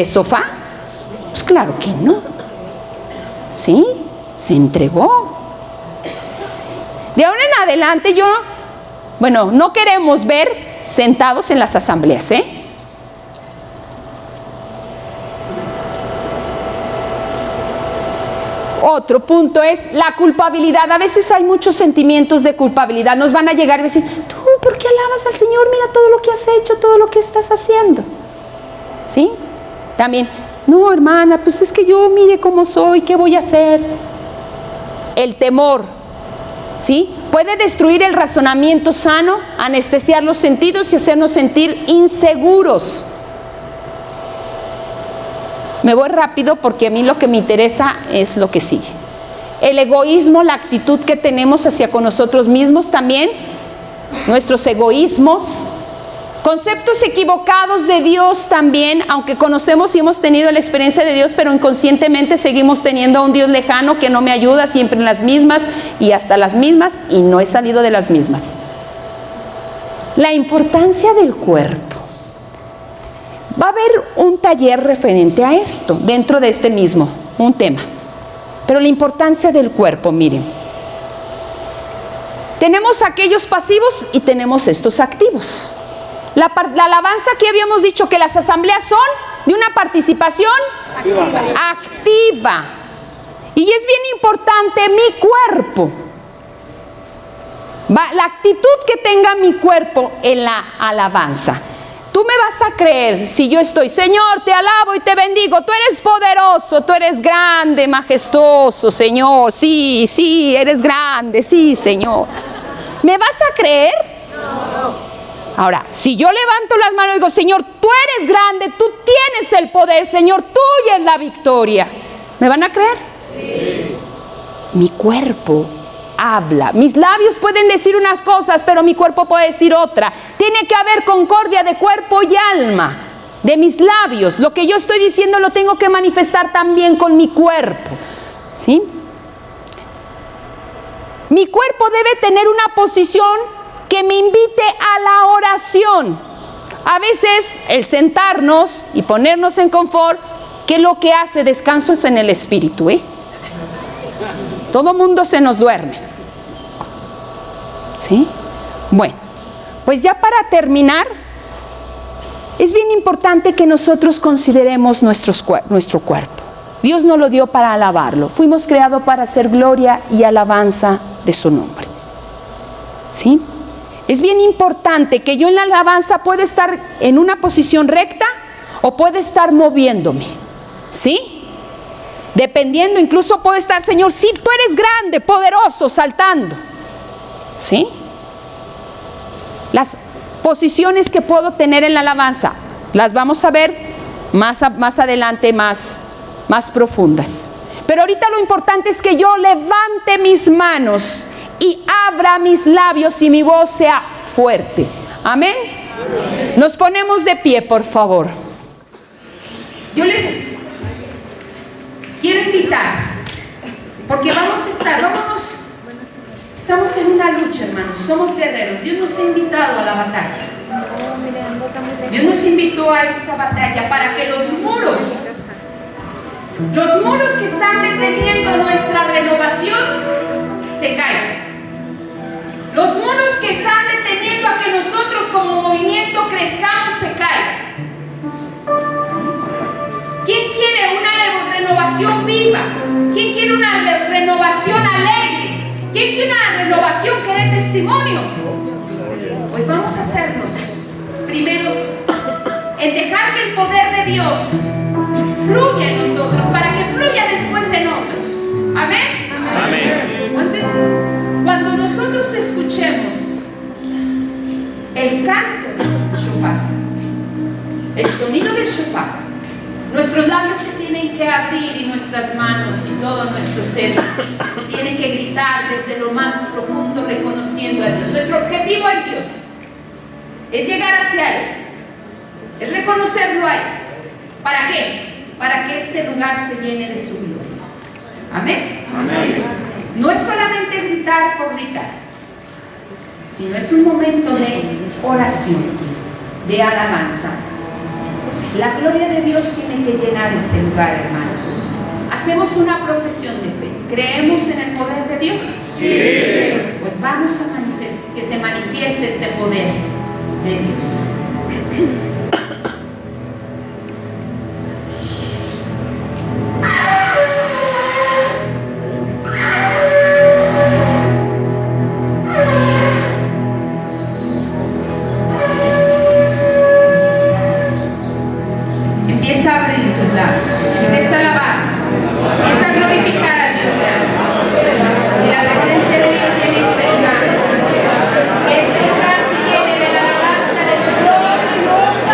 sofá? Pues claro que no. ¿Sí? Se entregó. De ahora en adelante no queremos ver sentados en las asambleas, ¿eh? Otro punto es la culpabilidad. A veces hay muchos sentimientos de culpabilidad. Nos van a llegar y decir, tú, ¿por qué alabas al Señor? Mira todo lo que has hecho, todo lo que estás haciendo. ¿Sí? También, no, hermana, pues es que yo mire cómo soy, ¿qué voy a hacer? El temor, ¿sí? Puede destruir el razonamiento sano, anestesiar los sentidos y hacernos sentir inseguros. Me voy rápido porque a mí lo que me interesa es lo que sigue. El egoísmo, la actitud que tenemos hacia con nosotros mismos también, nuestros egoísmos, conceptos equivocados de Dios también, aunque conocemos y hemos tenido la experiencia de Dios, pero inconscientemente seguimos teniendo a un Dios lejano que no me ayuda, siempre en las mismas y hasta las mismas, y no he salido de las mismas. La importancia del cuerpo. Va a haber un taller referente a esto, dentro de este mismo, un tema. Pero la importancia del cuerpo, miren. Tenemos aquellos pasivos y tenemos estos activos. La alabanza que habíamos dicho que las asambleas son de una participación activa. Y es bien importante mi cuerpo. La actitud que tenga mi cuerpo en la alabanza. Tú me vas a creer si yo estoy, Señor, te alabo y te bendigo, tú eres poderoso, tú eres grande, majestuoso, Señor, sí, eres grande, sí, Señor. ¿Me vas a creer? No. Ahora, si yo levanto las manos y digo, Señor, tú eres grande, tú tienes el poder, Señor, tuya es la victoria, ¿me van a creer? Sí. Mi cuerpo habla. Mis labios pueden decir unas cosas, pero mi cuerpo puede decir otra. Tiene que haber concordia de cuerpo y alma, de mis labios. Lo que yo estoy diciendo lo tengo que manifestar también con mi cuerpo. ¿Sí? Mi cuerpo debe tener una posición que me invite a la oración. A veces el sentarnos y ponernos en confort, ¿qué es lo que hace? Descansos en el espíritu, ¿eh? Todo mundo se nos duerme. ¿Sí? Bueno, pues ya para terminar, es bien importante que nosotros consideremos nuestro cuerpo. Dios nos lo dio para alabarlo. Fuimos creados para hacer gloria y alabanza de su nombre. ¿Sí? Es bien importante que yo en la alabanza pueda estar en una posición recta o pueda estar moviéndome. ¿Sí? Dependiendo, incluso puedo estar, Señor, sí, tú eres grande, poderoso, saltando. ¿Sí? Las posiciones que puedo tener en la alabanza, las vamos a ver más adelante, más profundas. Pero ahorita lo importante es que yo levante mis manos y abra mis labios y mi voz sea fuerte. ¿Amén? Amén. Nos ponemos de pie, por favor. Yo les quiero invitar, porque estamos en una lucha, hermanos, somos guerreros. Dios nos ha invitado a la batalla. Dios nos invitó a esta batalla para que los muros que están deteniendo nuestra renovación se caigan. Los muros que están deteniendo a que nosotros como movimiento crezcamos se caigan. ¿Quién quiere una renovación viva? ¿Quién quiere una renovación alegre? ¿Quién quiere una renovación que dé testimonio? Pues vamos a hacernos primeros en dejar que el poder de Dios fluya en nosotros para que fluya después en otros. ¿Amén? Amén. Entonces, cuando nosotros escuchemos el canto del shofar, el sonido del shofar, nuestros labios se tienen que abrir y nuestras manos y todo nuestro ser tiene que gritar desde lo más profundo reconociendo a Dios. Nuestro objetivo es Dios, es llegar hacia Él, es reconocerlo a Él. ¿Para qué? Para que este lugar se llene de su gloria. Amén. Amén. No es solamente gritar por gritar, sino es un momento de oración, de alabanza. La gloria de Dios tiene que llenar este lugar, hermanos. Hacemos una profesión de fe. ¿Creemos en el poder de Dios? Sí. Pues vamos a que se manifieste este poder de Dios. Empieza a abrir tus labios, empieza a alabar, empieza a glorificar a Dios grande. Y la presencia de Dios llene este lugar. Que este lugar se llene de la alabanza de nuestro Dios.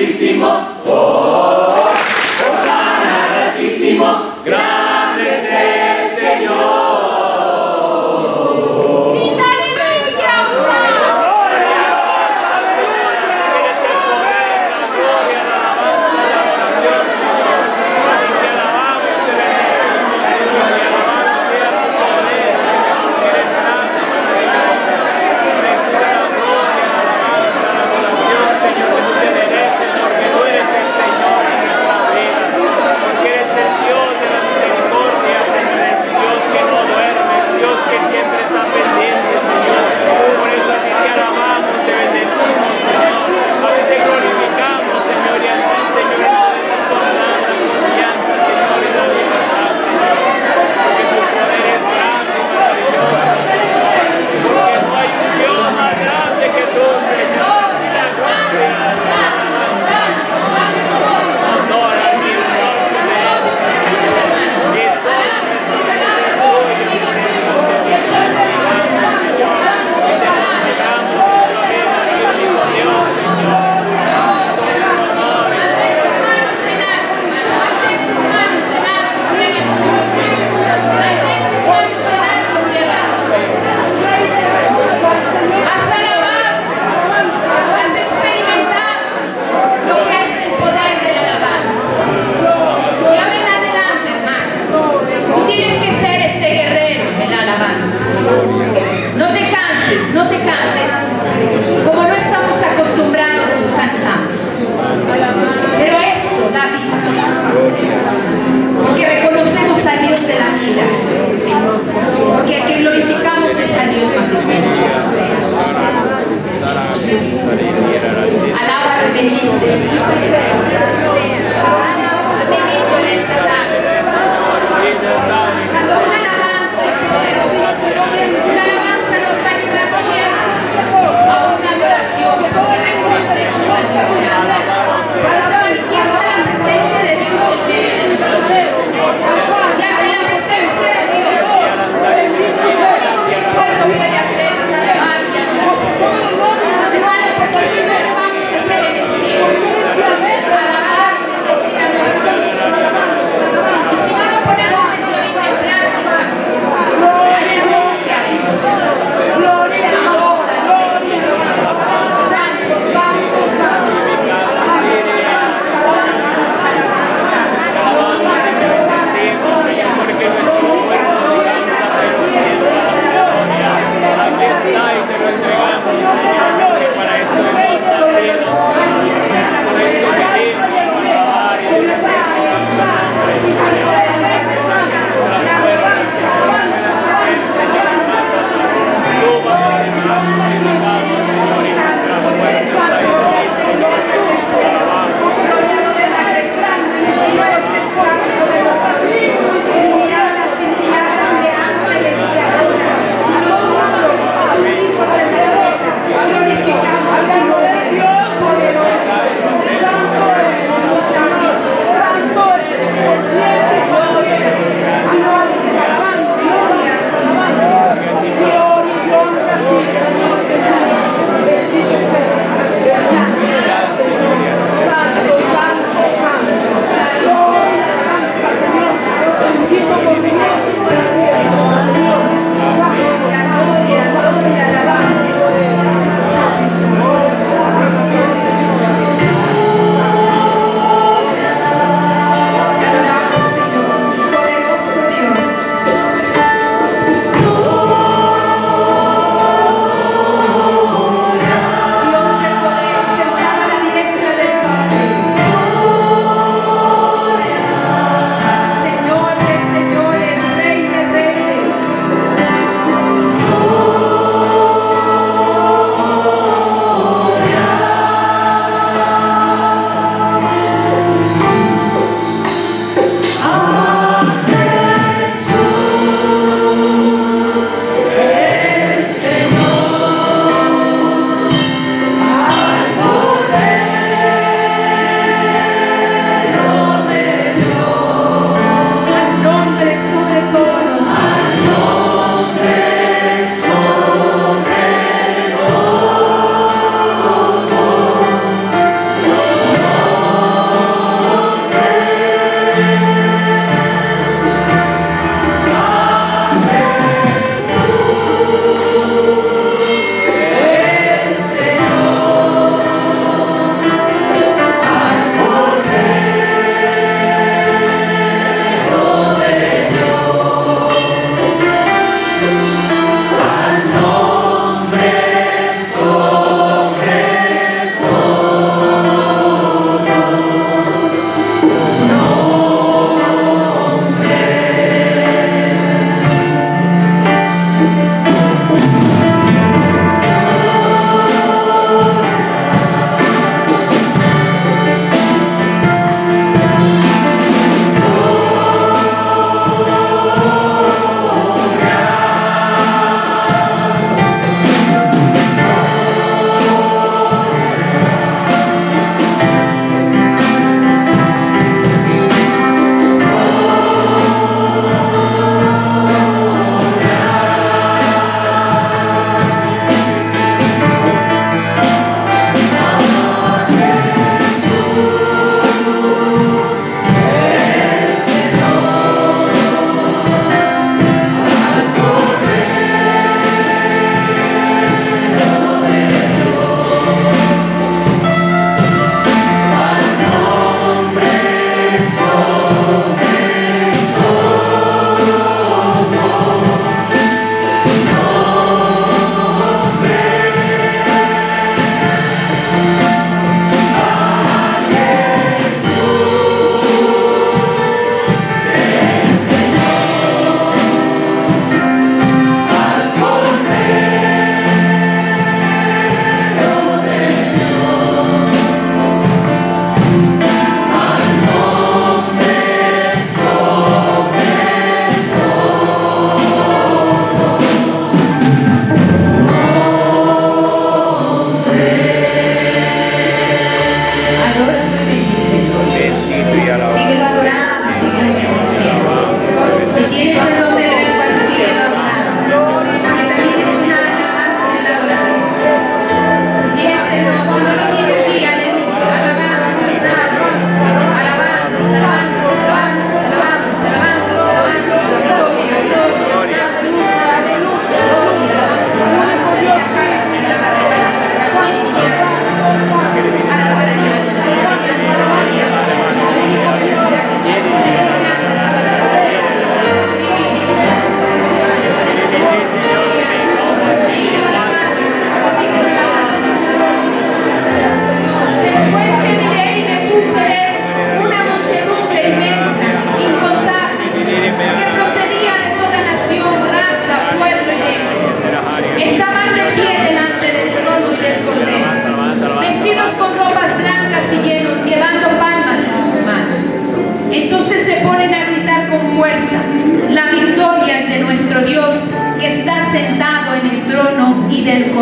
altísimo, oh, Hosana al altísimo, grande es el Señor. Hermano, porque si no vamos a hacer en el cielo.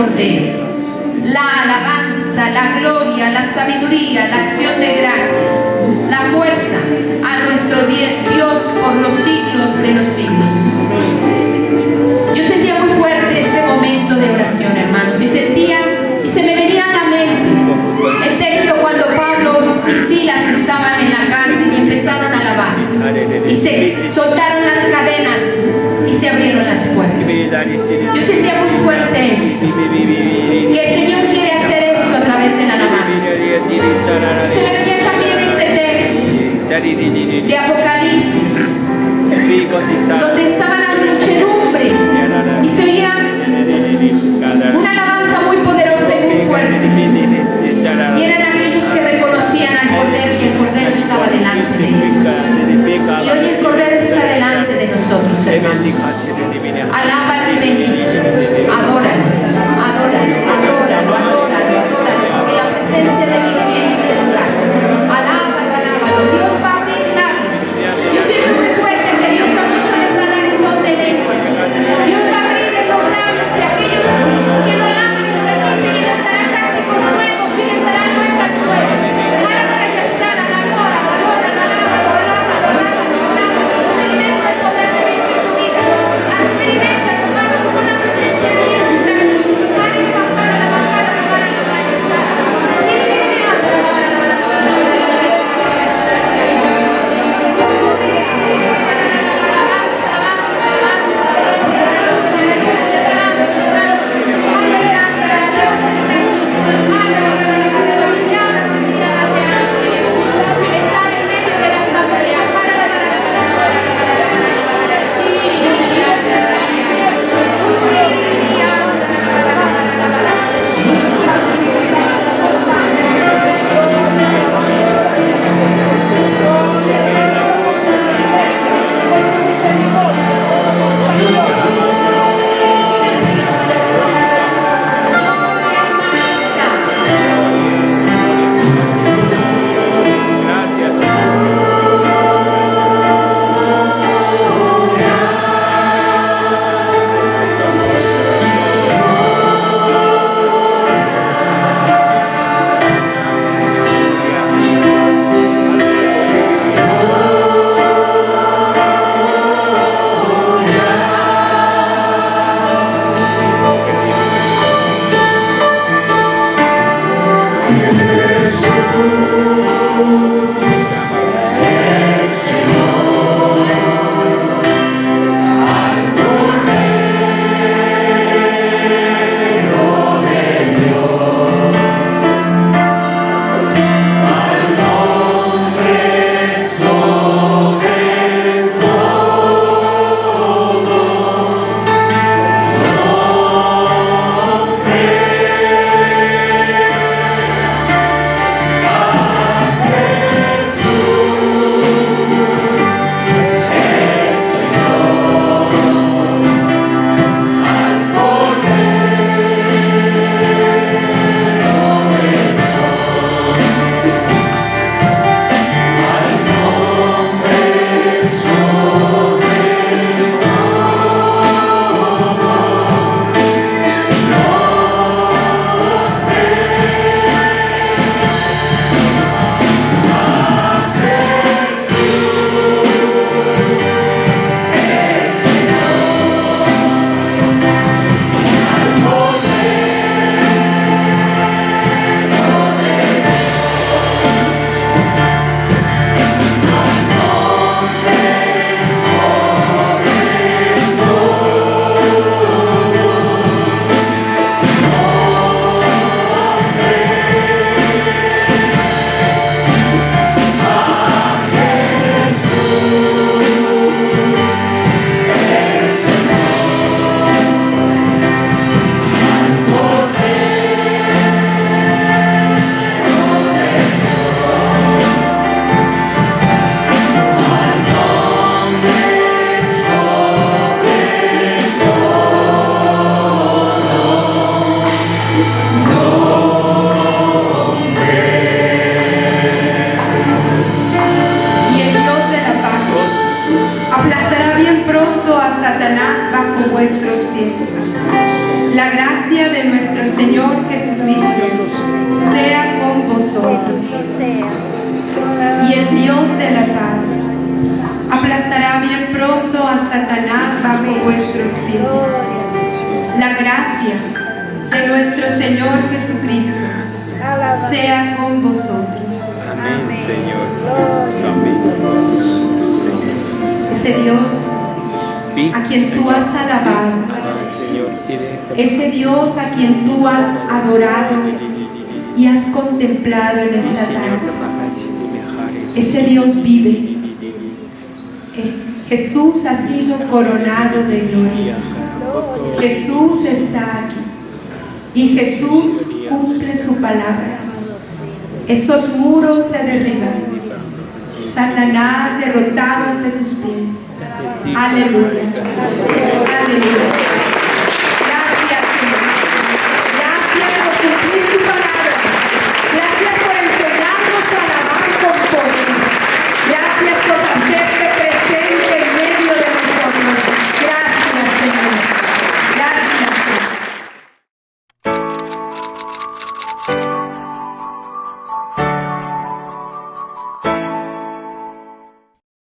Cordero. La alabanza, la gloria, la sabiduría, la acción de gracias, la fuerza a nuestro Dios por los siglos de los siglos. Yo sentía muy fuerte este momento de oración, hermanos, y se me venía a la mente el texto cuando Pablo y Silas estaban en la cárcel y empezaron a alabar, y se soltaron las cadenas y se abrieron las puertas. Yo sentía muy fuerte esto, que el Señor quiere hacer eso a través de la alabanza. Y se me venía también este texto de Apocalipsis, donde estaba la muchedumbre y se oía una alabanza muy poderosa y muy fuerte, y eran aquellos que reconocían al Cordero, y el Cordero estaba delante de ellos. Y hoy el Cordero está delante de nosotros, hermanos. Alábalo y bendice, adóralo, adóralo, adóralo, adóralo, adóralo, porque la presencia de Dios viene en este lugar. Alábalo, alábalo. Dios va a abrir labios. Yo siento muy fuerte que Dios a muchos les va a dar un y el Dios de la paz aplastará bien pronto a Satanás bajo vuestros pies. La gracia de nuestro Señor Jesucristo sea con vosotros. Amén, Señor. Ese Dios a quien tú has alabado, ese Dios a quien tú has adorado y has contemplado en esta tarde, ese Dios vive. Jesús ha sido coronado de gloria. Jesús está aquí y Jesús cumple su palabra. Esos muros se derriban. Satanás derrotado ante tus pies. Aleluya. Aleluya.